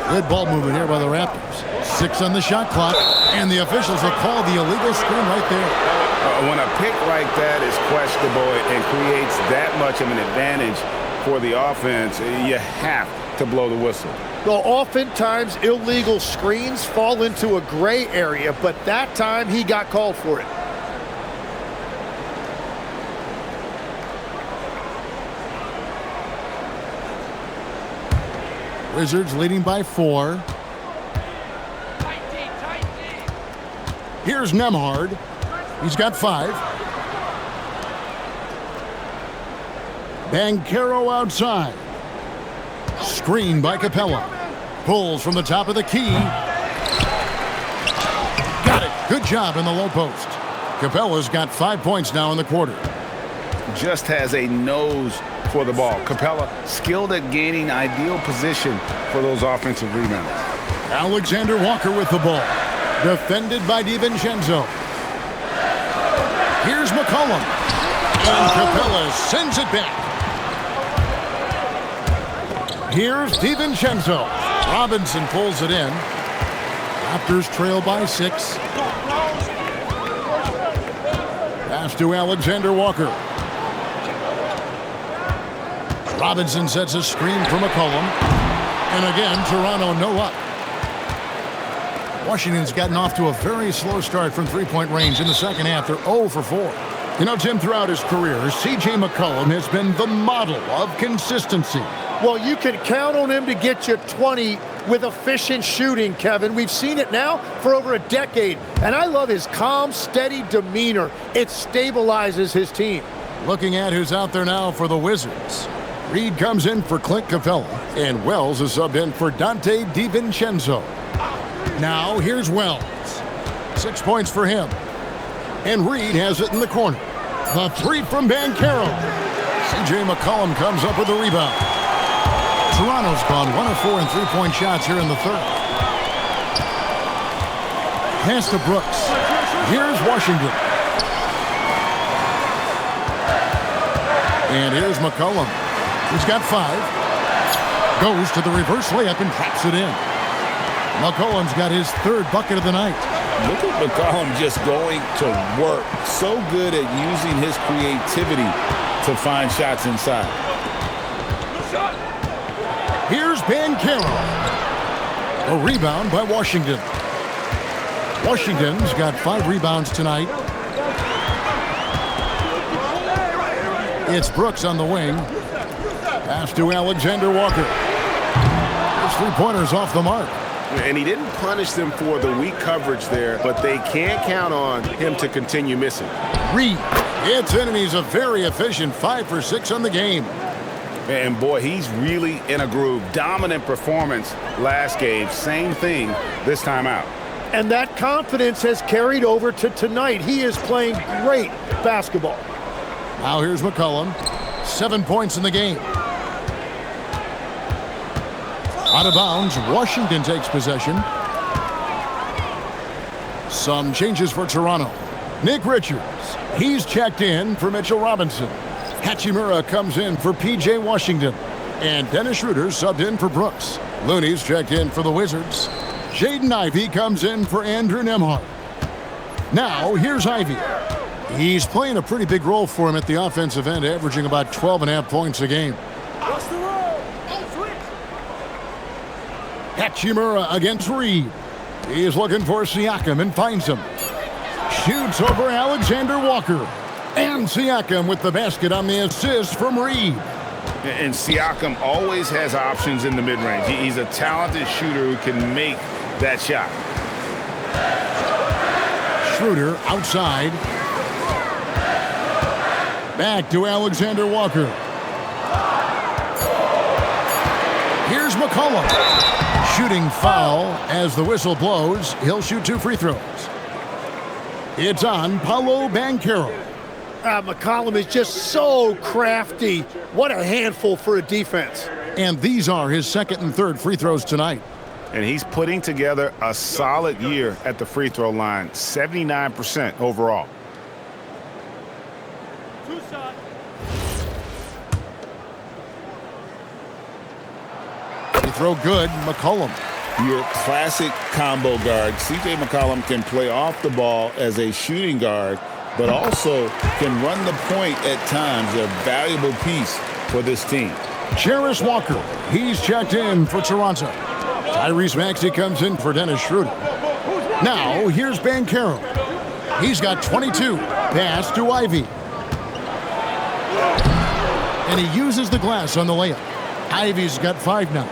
Good ball movement here by the Raptors. 6 on the shot clock, and the officials will call the illegal screen right there. When a pick like that is questionable and creates that much of an advantage for the offense, you have to blow the whistle. Well, oftentimes illegal screens fall into a gray area, but that time he got called for it. Wizards leading by 4. Here's Nembhard. He's got 5. Banchero outside. Screen by Capella. Pulls from the top of the key. Got it. Good job in the low post. Capella's got 5 points now in the quarter. Just has a nose for the ball. Capella skilled at gaining ideal position for those offensive rebounds. Alexander Walker with the ball. Defended by DiVincenzo. Here's McCollum. And Capella sends it back. Here's DiVincenzo. Robinson pulls it in. Raptors trail by 6. Pass to Alexander Walker. Robinson sets a screen for McCollum. And again, Toronto no up. Washington's gotten off to a very slow start from three-point range in the second half. They're 0 for 4. You know, Tim, throughout his career, C.J. McCollum has been the model of consistency. Well, you can count on him to get you 20 with efficient shooting, Kevin. We've seen it now for over a decade. And I love his calm, steady demeanor. It stabilizes his team. Looking at who's out there now for the Wizards. Reed comes in for Clint Capella, and Wells is subbed in for Dante DiVincenzo. Now here's Wells. 6 points for him. And Reed has it in the corner. The three from Banchero. C.J. McCollum comes up with the rebound. Toronto's gone 1 of 4 in three-point shots here in the third. Pass to Brooks. Here's Washington. And here's McCollum. He's got 5. Goes to the reverse layup and traps it in. McCollum's got his third bucket of the night. Look at McCollum just going to work. So good at using his creativity to find shots inside. Here's Banchero. A rebound by Washington. Washington's got 5 rebounds tonight. It's Brooks on the wing. Pass to Alexander Walker. His three-pointer's off the mark. And he didn't punish them for the weak coverage there, but they can't count on him to continue missing. Reed. It's in, and he's a very efficient 5 for 6 on the game. And boy, he's really in a groove. Dominant performance last game. Same thing this time out. And that confidence has carried over to tonight. He is playing great basketball. Now here's McCollum. 7 points in the game. Out of bounds, Washington takes possession. Some changes for Toronto. Nick Richards, he's checked in for Mitchell Robinson. Hachimura comes in for P.J. Washington. And Dennis Schroeder subbed in for Brooks. Looney's checked in for the Wizards. Jaden Ivey comes in for Andrew Nembhard. Now, here's Ivey. He's playing a pretty big role for him at the offensive end, averaging about 12.5 points a game. Hachimura against Reed. He's looking for Siakam and finds him. Shoots over Alexander Walker. And Siakam with the basket on the assist from Reed. And Siakam always has options in the mid-range. He's a talented shooter who can make that shot. Schroeder outside. Back to Alexander Walker. Here's McCollum. Shooting foul as the whistle blows. He'll shoot 2 free throws. It's on Paolo Banchero. McCollum is just so crafty. What a handful for a defense. And these are his second and third free throws tonight. And he's putting together a solid year at the free throw line. 79% overall. Free throw good, McCollum. Your classic combo guard. C.J. McCollum can play off the ball as a shooting guard, but also can run the point at times. A valuable piece for this team. Jarris Walker, he's checked in for Toronto. Tyrese Maxey comes in for Dennis Schroeder. Now, here's Banchero. He's got 22. Pass to Ivey. And he uses the glass on the layup. Ivey's got 5 now.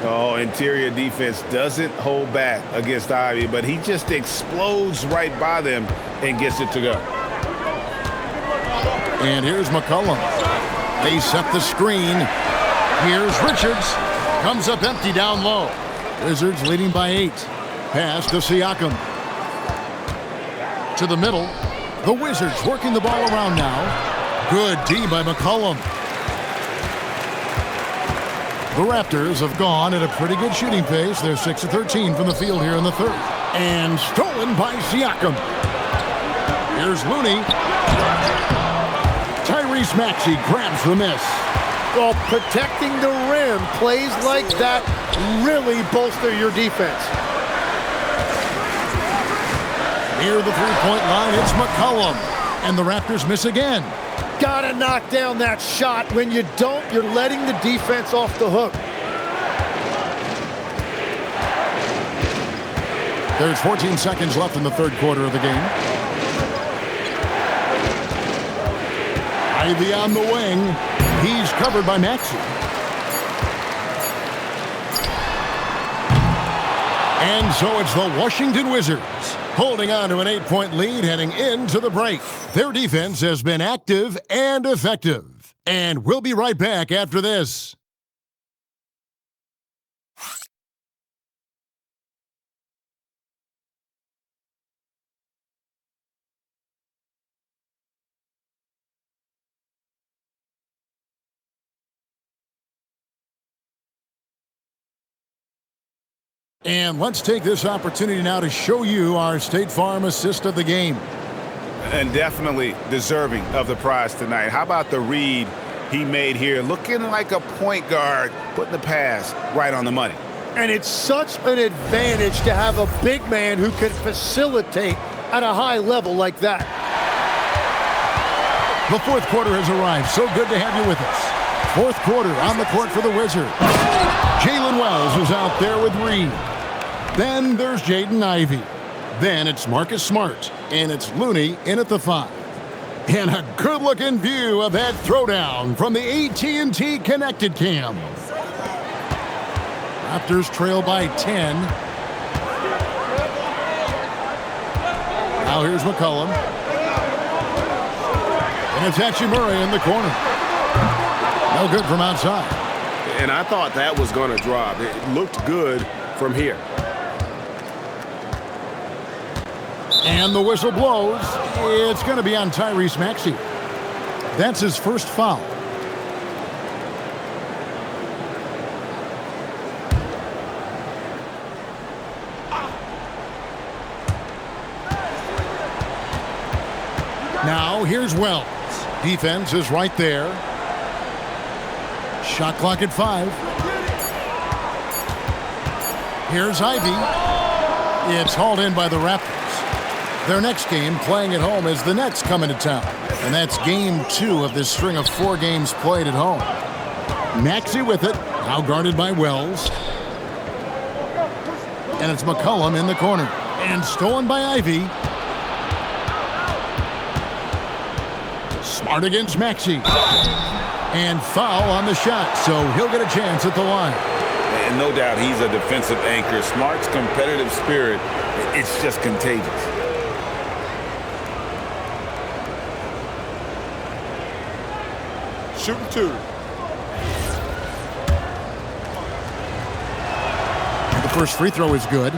Oh, interior defense doesn't hold back against Ivey, but he just explodes right by them and gets it to go. And here's McCollum. They set the screen. Here's Richards. Comes up empty down low. Wizards leading by 8. Pass to Siakam. To the middle. The Wizards working the ball around now. Good D by McCollum. The Raptors have gone at a pretty good shooting pace. They're 6 of 13 from the field here in the third. And stolen by Siakam. Here's Looney. Tyrese Maxey grabs the miss. Well, protecting the rim, plays like that really bolster your defense. Near the three-point line, it's McCollum. And the Raptors miss again. Gotta knock down that shot. When you don't, you're letting the defense off the hook. There's 14 seconds left in the third quarter of the game. Ivey on the wing. He's covered by Maxey. And so it's the Washington Wizards Holding on to an 8-point lead heading into the break. Their defense has been active and effective. And we'll be right back after this. And let's take this opportunity now to show you our State Farm assist of the game. And definitely deserving of the prize tonight. How about the read he made here? Looking like a point guard, putting the pass right on the money. And it's such an advantage to have a big man who can facilitate at a high level like that. The fourth quarter has arrived. So good to have you with us. Fourth quarter on the court for the Wizards. Jalen Wells is out there with Reed. Then there's Jaden Ivey. Then it's Marcus Smart, and it's Looney in at the 5. And a good-looking view of that throwdown from the AT&T Connected Cam. Raptors trail by 10. Now here's McCollum. And it's Hachimura in the corner. No good from outside. And I thought that was going to drop. It looked good from here. And the whistle blows. It's going to be on Tyrese Maxey. That's his first foul. Now here's Wells. Defense is right there. Shot clock at 5. Here's Ivey. It's hauled in by the Raptors. Their next game, playing at home, is the Nets coming to town. And that's game 2 of this string of 4 games played at home. Maxey with it, now guarded by Wells. And it's McCollum in the corner. And stolen by Ivey. Smart against Maxey. And foul on the shot, so he'll get a chance at the line. And no doubt he's a defensive anchor. Smart's competitive spirit, it's just contagious. Shooting 2. The first free throw is good.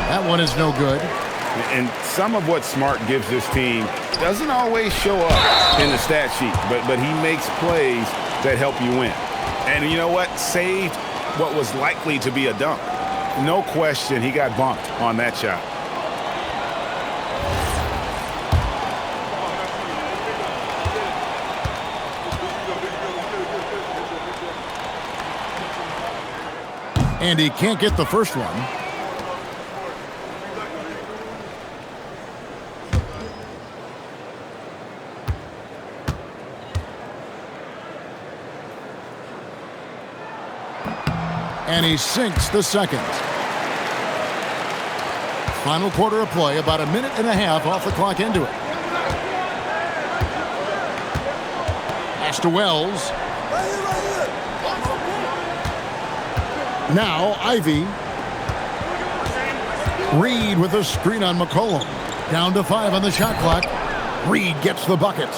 That one is no good. And some of what Smart gives this team doesn't always show up in the stat sheet, but he makes plays that help you win. And you know what? Saved what was likely to be a dunk. No question he got bumped on that shot. And he can't get the first one. And he sinks the second. Final quarter of play, about a minute and a half off the clock into it. Pass to Wells. Now Ivey. Reed with a screen on McCollum. Down to 5 on the shot clock. Reed gets the bucket.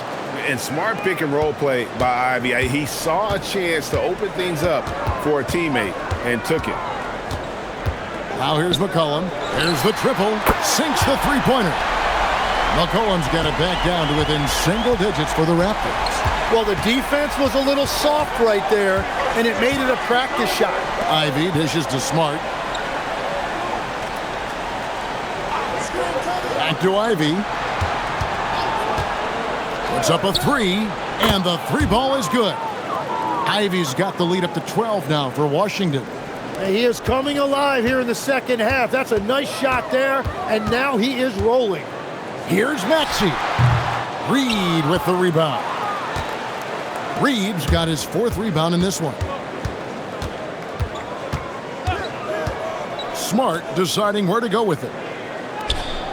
And smart pick and roll play by Ivey. He saw a chance to open things up for a teammate and took it. Now here's McCollum. There's the triple. Sinks the three-pointer. McCollum's got it back down to within single digits for the Raptors. Well, the defense was a little soft right there, and it made it a practice shot. Ivey dishes to Smart. Back to Ivey. Puts up a 3, and the 3 ball is good. Ivey's got the lead up to 12 now for Washington. He is coming alive here in the second half. That's a nice shot there, and now he is rolling. Here's Maxey. Reed with the rebound. Reed's got his 4th rebound in this one. Smart deciding where to go with it.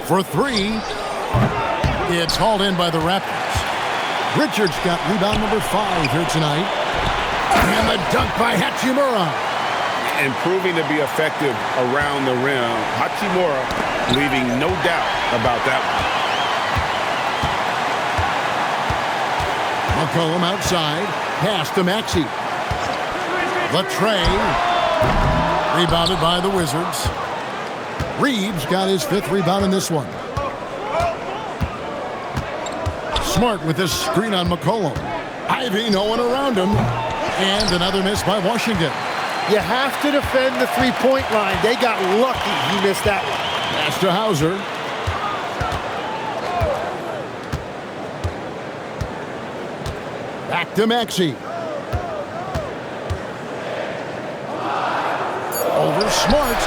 For 3, It's hauled in by the Raptors. Richards got rebound number 5 here tonight. And the dunk by Hachimura. And proving to be effective around the rim. Hachimura leaving no doubt about that one. McCollum outside. Pass to Maxey. Latray. Rebounded by the Wizards. Reeves got his 5th rebound in this one. Smart with this screen on McCollum. Ivy, no one around him. And another miss by Washington. You have to defend the three-point line. They got lucky he missed that one. Pass to Hauser. Back to Maxey. Over Smart.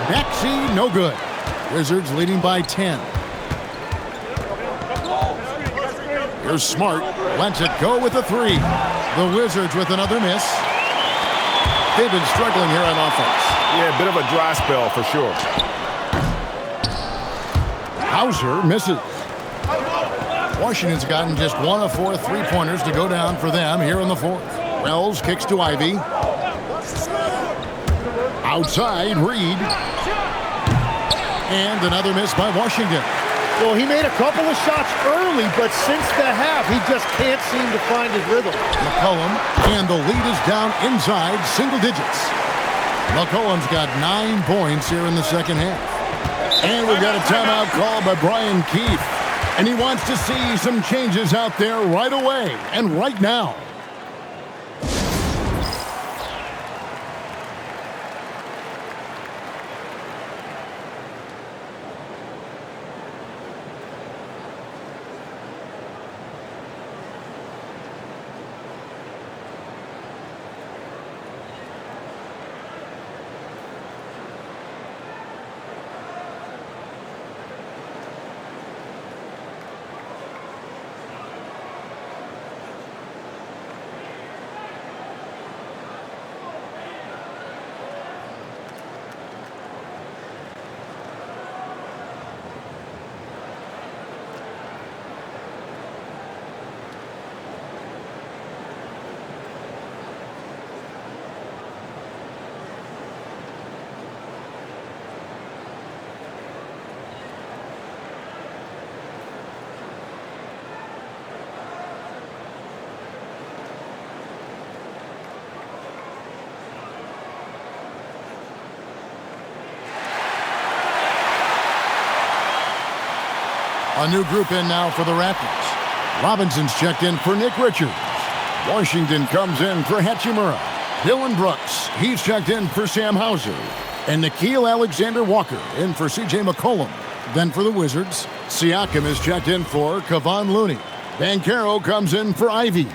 Maxey, no good. Wizards leading by 10. Here's Smart. Lets it go with a 3. The Wizards with another miss. They've been struggling here on offense. Yeah, a bit of a dry spell for sure. Hauser misses. Washington's gotten just 1 of 4 3-pointers to go down for them here in the 4th. Wells kicks to Ivy. Outside, Reed. And another miss by Washington. Well, he made a couple of shots early, but since the half, he just can't seem to find his rhythm. McCollum, and the lead is down inside single digits. McCollum's got 9 points here in the second half. And we've got a timeout called by Brian Keefe. And he wants to see some changes out there right away and right now. A new group in now for the Raptors. Robinson's checked in for Nick Richards. Washington comes in for Hachimura. Dylan Brooks, he's checked in for Sam Hauser. And Nickeil Alexander-Walker in for C.J. McCollum. Then for the Wizards, Siakam is checked in for Kevon Looney. Banchero comes in for Ivy.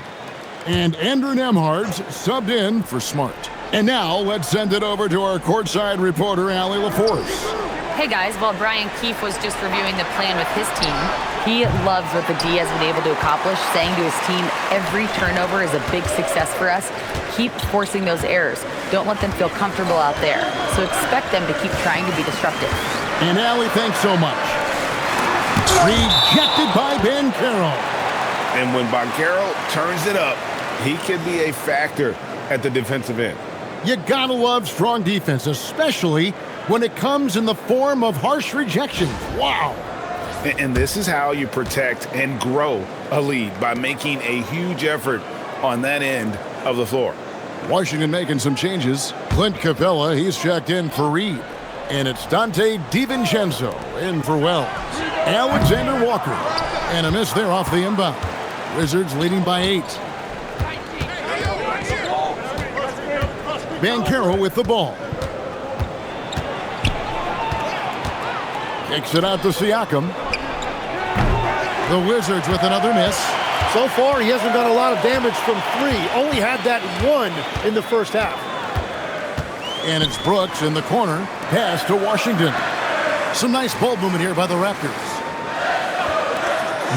And Andrew Nembhard's subbed in for Smart. And now let's send it over to our courtside reporter, Allie LaForce. Hey guys, while Brian Keefe was just reviewing the plan with his team, he loves what the D has been able to accomplish, saying to his team, every turnover is a big success for us. Keep forcing those errors. Don't let them feel comfortable out there. So expect them to keep trying to be disruptive. And Allie, thanks so much. Rejected by Banchero. And when Banchero turns it up, he can be a factor at the defensive end. You gotta love strong defense, especially when it comes in the form of harsh rejections. Wow. And this is how you protect and grow a lead, by making a huge effort on that end of the floor. Washington making some changes. Clint Capella, he's checked in for Reed. And it's Dante DiVincenzo in for Wells. Alexander Walker. And a miss there off the inbound. Wizards leading by 8. Banchero with the ball. Kicks it out to Siakam. The Wizards with another miss. So far, he hasn't done a lot of damage from 3. Only had that 1 in the first half. And it's Brooks in the corner. Pass to Washington. Some nice ball movement here by the Raptors.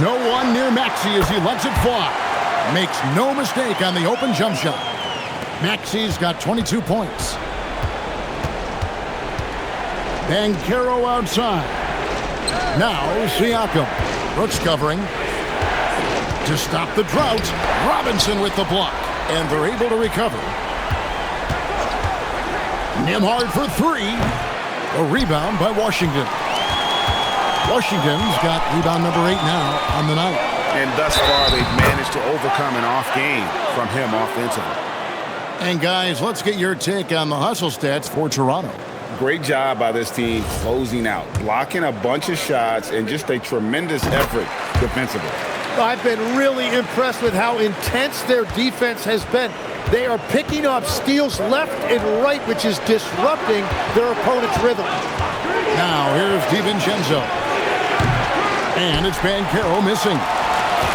No one near Maxey as he lets it fly. Makes no mistake on the open jump shot. Maxey's got 22 points. Banchero outside. Now Siakam. Brooks covering. To stop the drought, Robinson with the block. And they're able to recover. Nembhard for three. A rebound by Washington. Washington's got rebound number 8 now on the night. And thus far, they've managed to overcome an off game from him offensively. And guys, let's get your take on the hustle stats for Toronto. Great job by this team closing out, blocking a bunch of shots, and just a tremendous effort defensively. I've been really impressed with how intense their defense has been. They are picking up steals left and right, which is disrupting their opponent's rhythm. Now here's DiVincenzo. And it's Banchero missing.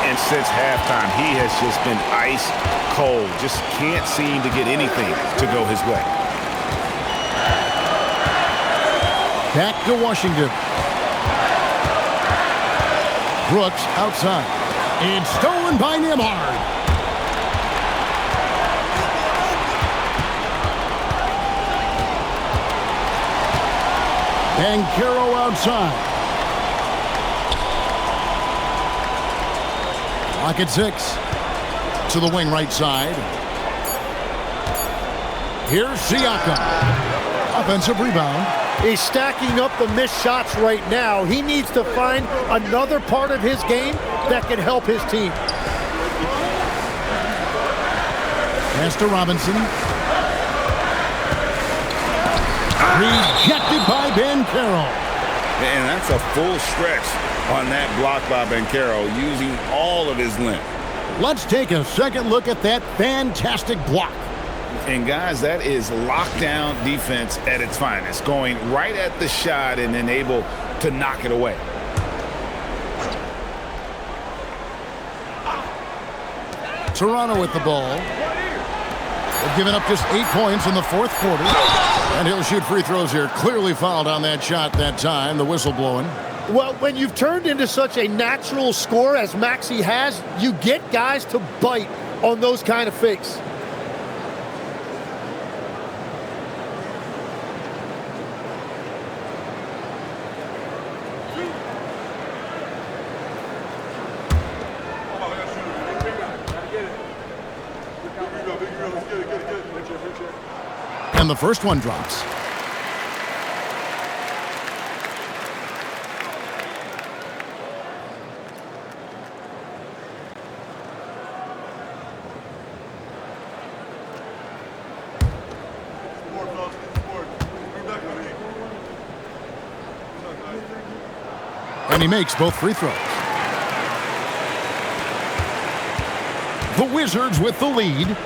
And since halftime, he has just been ice cold. Just can't seem to get anything to go his way. Back to Washington. Brooks outside. It's stolen by Nembhard. Banchero outside. Clock at 6. To the wing right side. Here's Siakam. Offensive rebound. He's stacking up the missed shots right now. He needs to find another part of his game that can help his team. Pass to Robinson. Rejected by Banchero. And that's a full stretch on that block by Banchero, using all of his length. Let's take a second look at that fantastic block. And guys, that is lockdown defense at its finest, going right at the shot and then able to knock it away. Toronto with the ball. They've given up just 8 points in the fourth quarter. And he'll shoot free throws here. Clearly fouled on that shot that time. The whistle blowing. Well, when you've turned into such a natural scorer as Maxey has, you get guys to bite on those kind of fakes. And the first one drops. And he makes both free throws. The Wizards with the lead.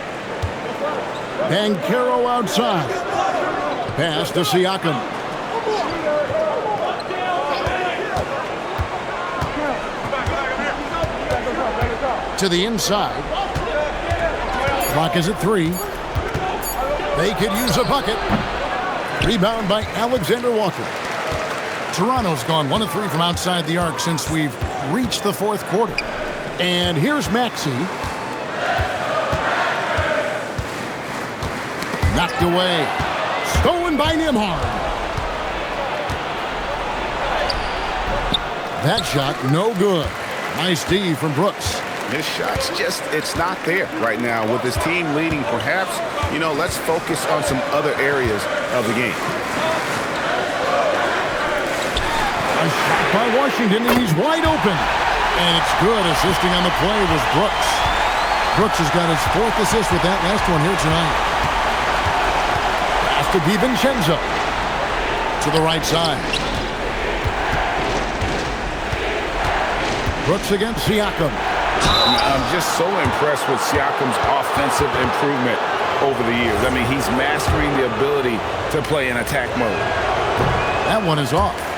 Banchero outside. Pass to Siakam. To the inside. Clock is at 3. They could use a bucket. Rebound by Alexander Walker. Toronto's gone 1 of 3 from outside the arc since we've reached the fourth quarter. And here's Maxey. Knocked away. Stolen by Nembhard. That shot, no good. Nice D from Brooks. This shot's just, it's not there right now. With his team leading, perhaps, let's focus on some other areas of the game. A shot by Washington, and he's wide open. And it's good. Assisting on the play was Brooks. Brooks has got his 4th assist with that last one here tonight. To DiVincenzo to the right side. Brooks against Siakam. I'm just so impressed with Siakam's offensive improvement over the years. I mean, he's mastering the ability to play in attack mode. That one is off.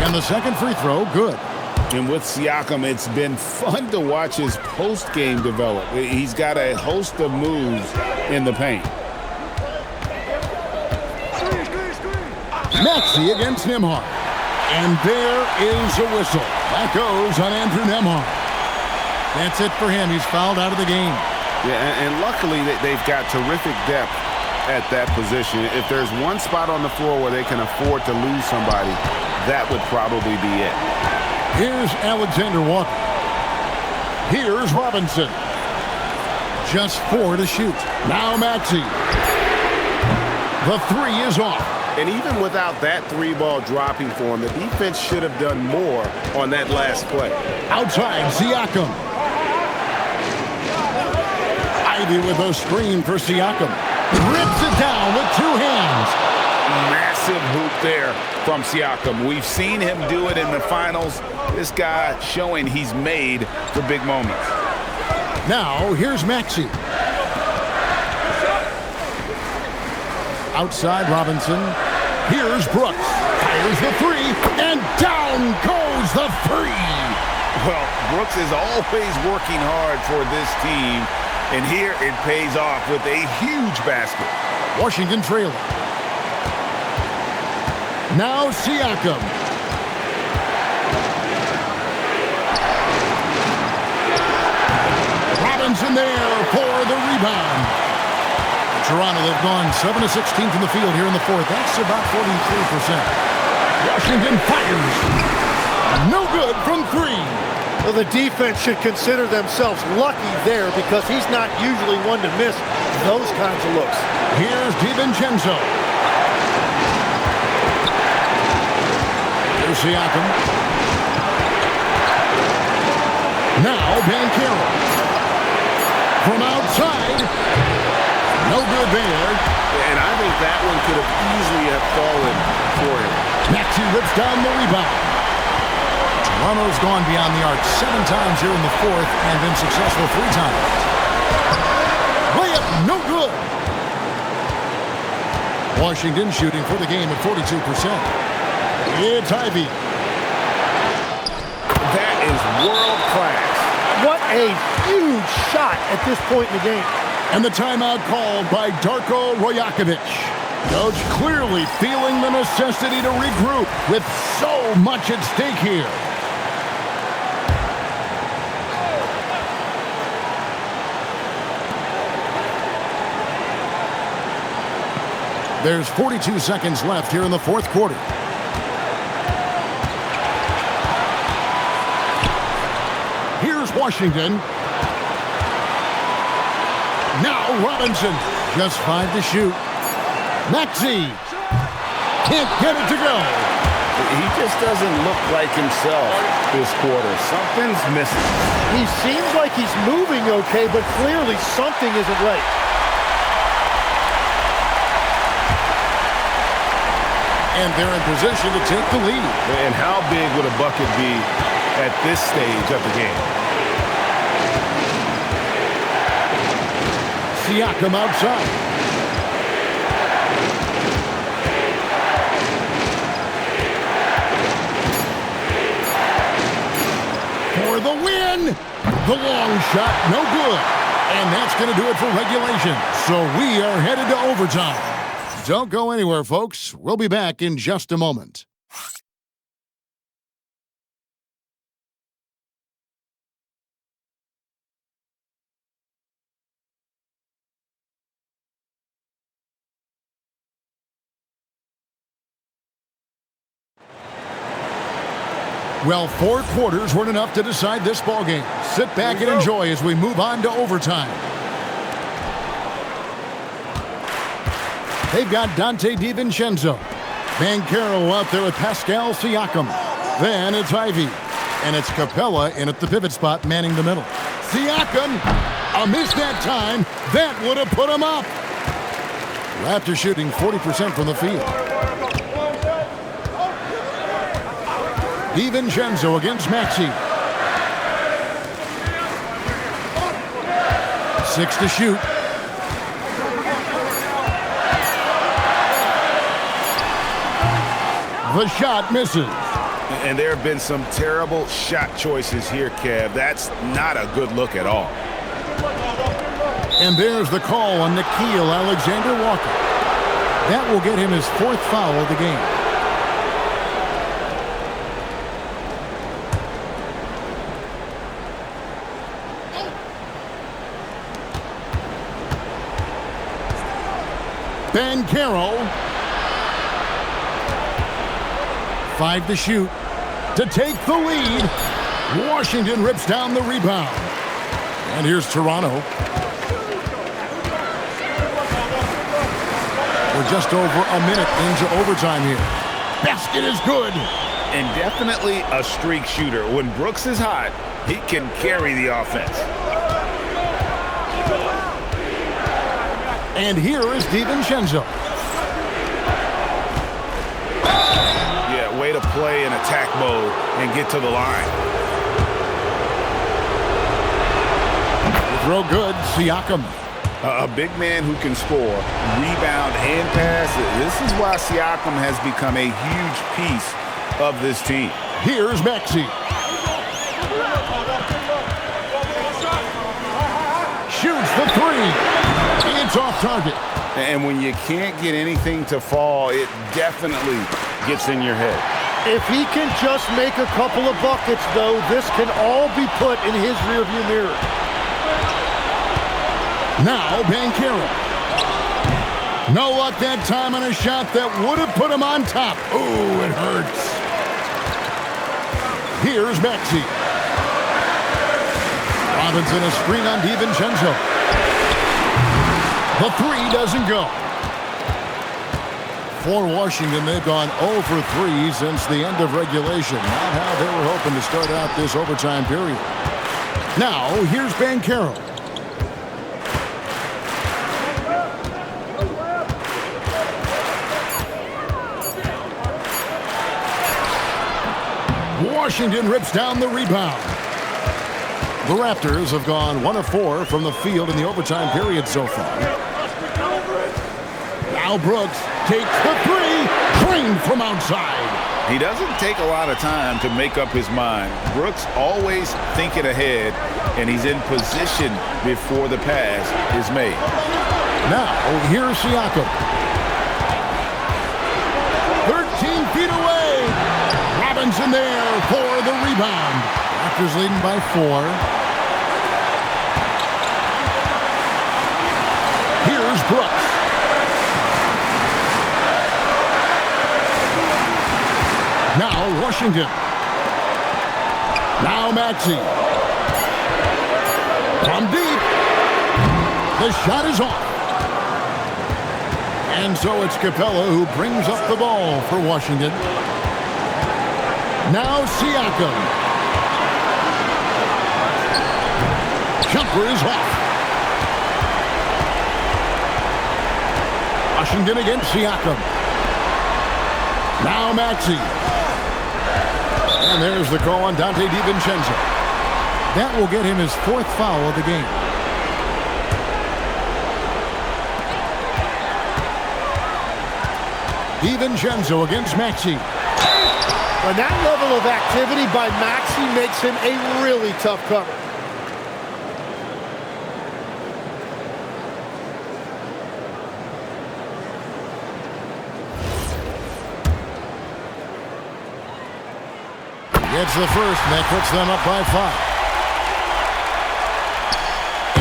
And the second free throw, good. And with Siakam, it's been fun to watch his post-game develop. He's got a host of moves in the paint. Maxey against Nembhard. And there is a whistle. That goes on Andrew Nembhard. That's it for him. He's fouled out of the game. Yeah, and luckily they've got terrific depth at that position. If there's one spot on the floor where they can afford to lose somebody, that would probably be it. Here's Alexander Walker. Here's Robinson. Just 4 to shoot. Now Maxey. The 3 is off. And even without that 3-ball dropping for him, the defense should have done more on that last play. Outside, Siakam. Ivy with a screen for Siakam. Rips it down with 2 hands. Massive hoop there from Siakam. We've seen him do it in the finals. This guy showing he's made for big moments. Now, here's Maxey. Outside, Robinson. Here's Brooks. Fires the 3, and down goes the 3. Well, Brooks is always working hard for this team, and here it pays off with a huge basket. Washington trailing. Now Siakam. Robinson there for the rebound. Toronto, they've gone 7 of 16 from the field here in the 4th. That's about 43%. Washington fires. No good from 3. Well, the defense should consider themselves lucky there because he's not usually one to miss those kinds of looks. Here's DiVincenzo. Here's Siakam. Now Banchero. From outside. No good there. And I think that one could have easily have fallen for him. Maxey rips down the rebound. Toronto's gone beyond the arc 7 times here in the 4th and been successful 3 times. Layup, no good. Washington shooting for the game at 42%. It's Ivy. That is world class. What a huge shot at this point in the game. And the timeout called by Darko Rajakovic. Coach clearly feeling the necessity to regroup with so much at stake here. There's 42 seconds left here in the 4th quarter. Here's Washington. Now Robinson, just 5 to shoot. Maxey can't get it to go. He just doesn't look like himself this quarter. Something's missing. He seems like he's moving okay, but clearly something isn't right. And they're in position to take the lead. And how big would a bucket be at this stage of the game? Siakam outside. For the win! The long shot, no good. And that's going to do it for regulation. So we are headed to overtime. Don't go anywhere, folks. We'll be back in just a moment. Well, 4 quarters weren't enough to decide this ballgame. Sit back and enjoy as we move on to overtime. They've got Dante DiVincenzo. Banchero out there with Pascal Siakam. Then it's Ivy. And it's Capella in at the pivot spot, manning the middle. Siakam, a miss that time. That would have put him up. Raptors shooting 40% from the field. DiVincenzo against Maxey. 6 to shoot. The shot misses. And there have been some terrible shot choices here, Kev. That's not a good look at all. And there's the call on Nickeil Alexander-Walker. That will get him his 4th foul of the game. Banchero. 5 to shoot. To take the lead. Washington rips down the rebound. And here's Toronto. We're just over a minute into overtime here. Basket is good. And definitely a streak shooter. When Brooks is hot, he can carry the offense. And here is DiVincenzo. Yeah, way to play in attack mode and get to the line. Throw good, Siakam. A big man who can score, rebound, and pass. This is why Siakam has become a huge piece of this team. Here's Maxey. Shoots the 3. It's off target. And when you can't get anything to fall, it definitely gets in your head. If he can just make a couple of buckets, though, this can all be put in his rearview mirror. Now Banchero. No luck that time on a shot that would have put him on top. Ooh, it hurts. Here's Maxey. Robinson a screen on DiVincenzo. The 3 doesn't go. For Washington, they've gone 0 for 3 since the end of regulation. Not how they were hoping to start out this overtime period. Now, here's Banchero. Washington rips down the rebound. The Raptors have gone 1 of 4 from the field in the overtime period so far. Now Brooks takes the 3, drained from outside. He doesn't take a lot of time to make up his mind. Brooks always thinking ahead, and he's in position before the pass is made. Now, here's Siakam. 13 feet away. Robinson there for the rebound. Raptors leading by 4. Here's Brooks. Now Washington. Now Maxey. From deep. The shot is off. And so it's Capella who brings up the ball for Washington. Now Siakam. Jumper is off. Washington against Siakam. Now Maxey. And there's the call on Dante DiVincenzo. That will get him his 4th foul of the game. DiVincenzo against Maxey. And that level of activity by Maxey makes him a really tough cover. Gets the first, and that puts them up by 5.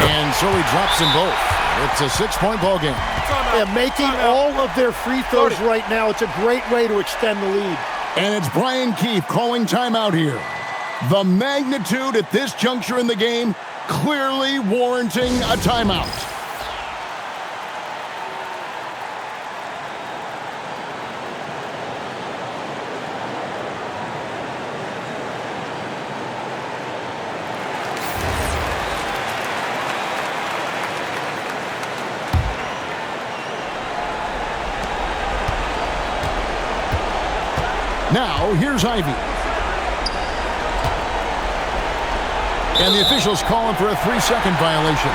And so he drops them both. It's a 6-point ball game. Yeah, making all of their free throws right now, it's a great way to extend the lead. And it's Brian Keefe calling timeout here. The magnitude at this juncture in the game clearly warranting a timeout. Now, here's Ivy. And the officials calling for a 3-second violation.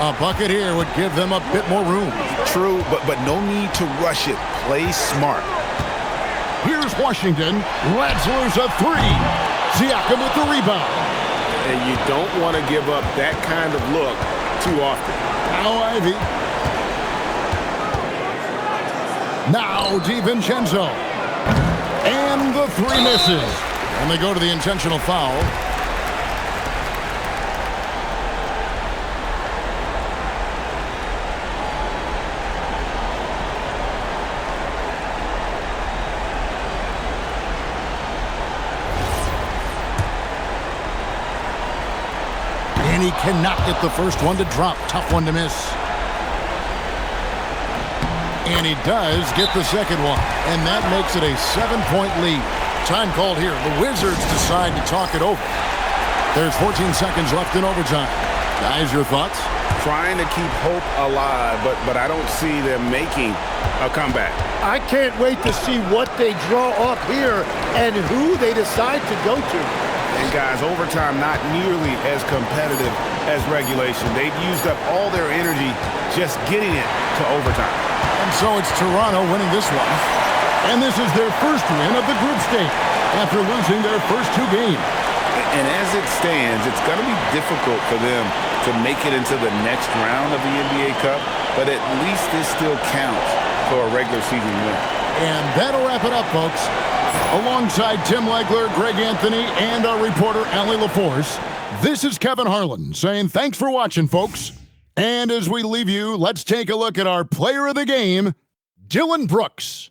A bucket here would give them a bit more room. True, but no need to rush it. Play smart. Here's Washington. Lets loose a 3. Siakam with the rebound. And you don't want to give up that kind of look too often. Now Ivy. Now DiVincenzo. And the three misses. And they go to the intentional foul. And he cannot get the first one to drop. Tough one to miss. And he does get the second one. And that makes it a 7-point lead. Time called here. The Wizards decide to talk it over. There's 14 seconds left in overtime. Guys, your thoughts? Trying to keep hope alive, but I don't see them making a comeback. I can't wait to see what they draw up here and who they decide to go to. And guys, overtime not nearly as competitive as regulation. They've used up all their energy just getting it to overtime. And so it's Toronto winning this one. And this is their first win of the group stage after losing their first two games. And as it stands, it's going to be difficult for them to make it into the next round of the NBA Cup, but at least this still counts for a regular season win. And that'll wrap it up, folks. Alongside Tim Legler, Greg Anthony, and our reporter, Allie LaForce, this is Kevin Harlan saying thanks for watching, folks. And as we leave you, let's take a look at our player of the game, Dylan Brooks.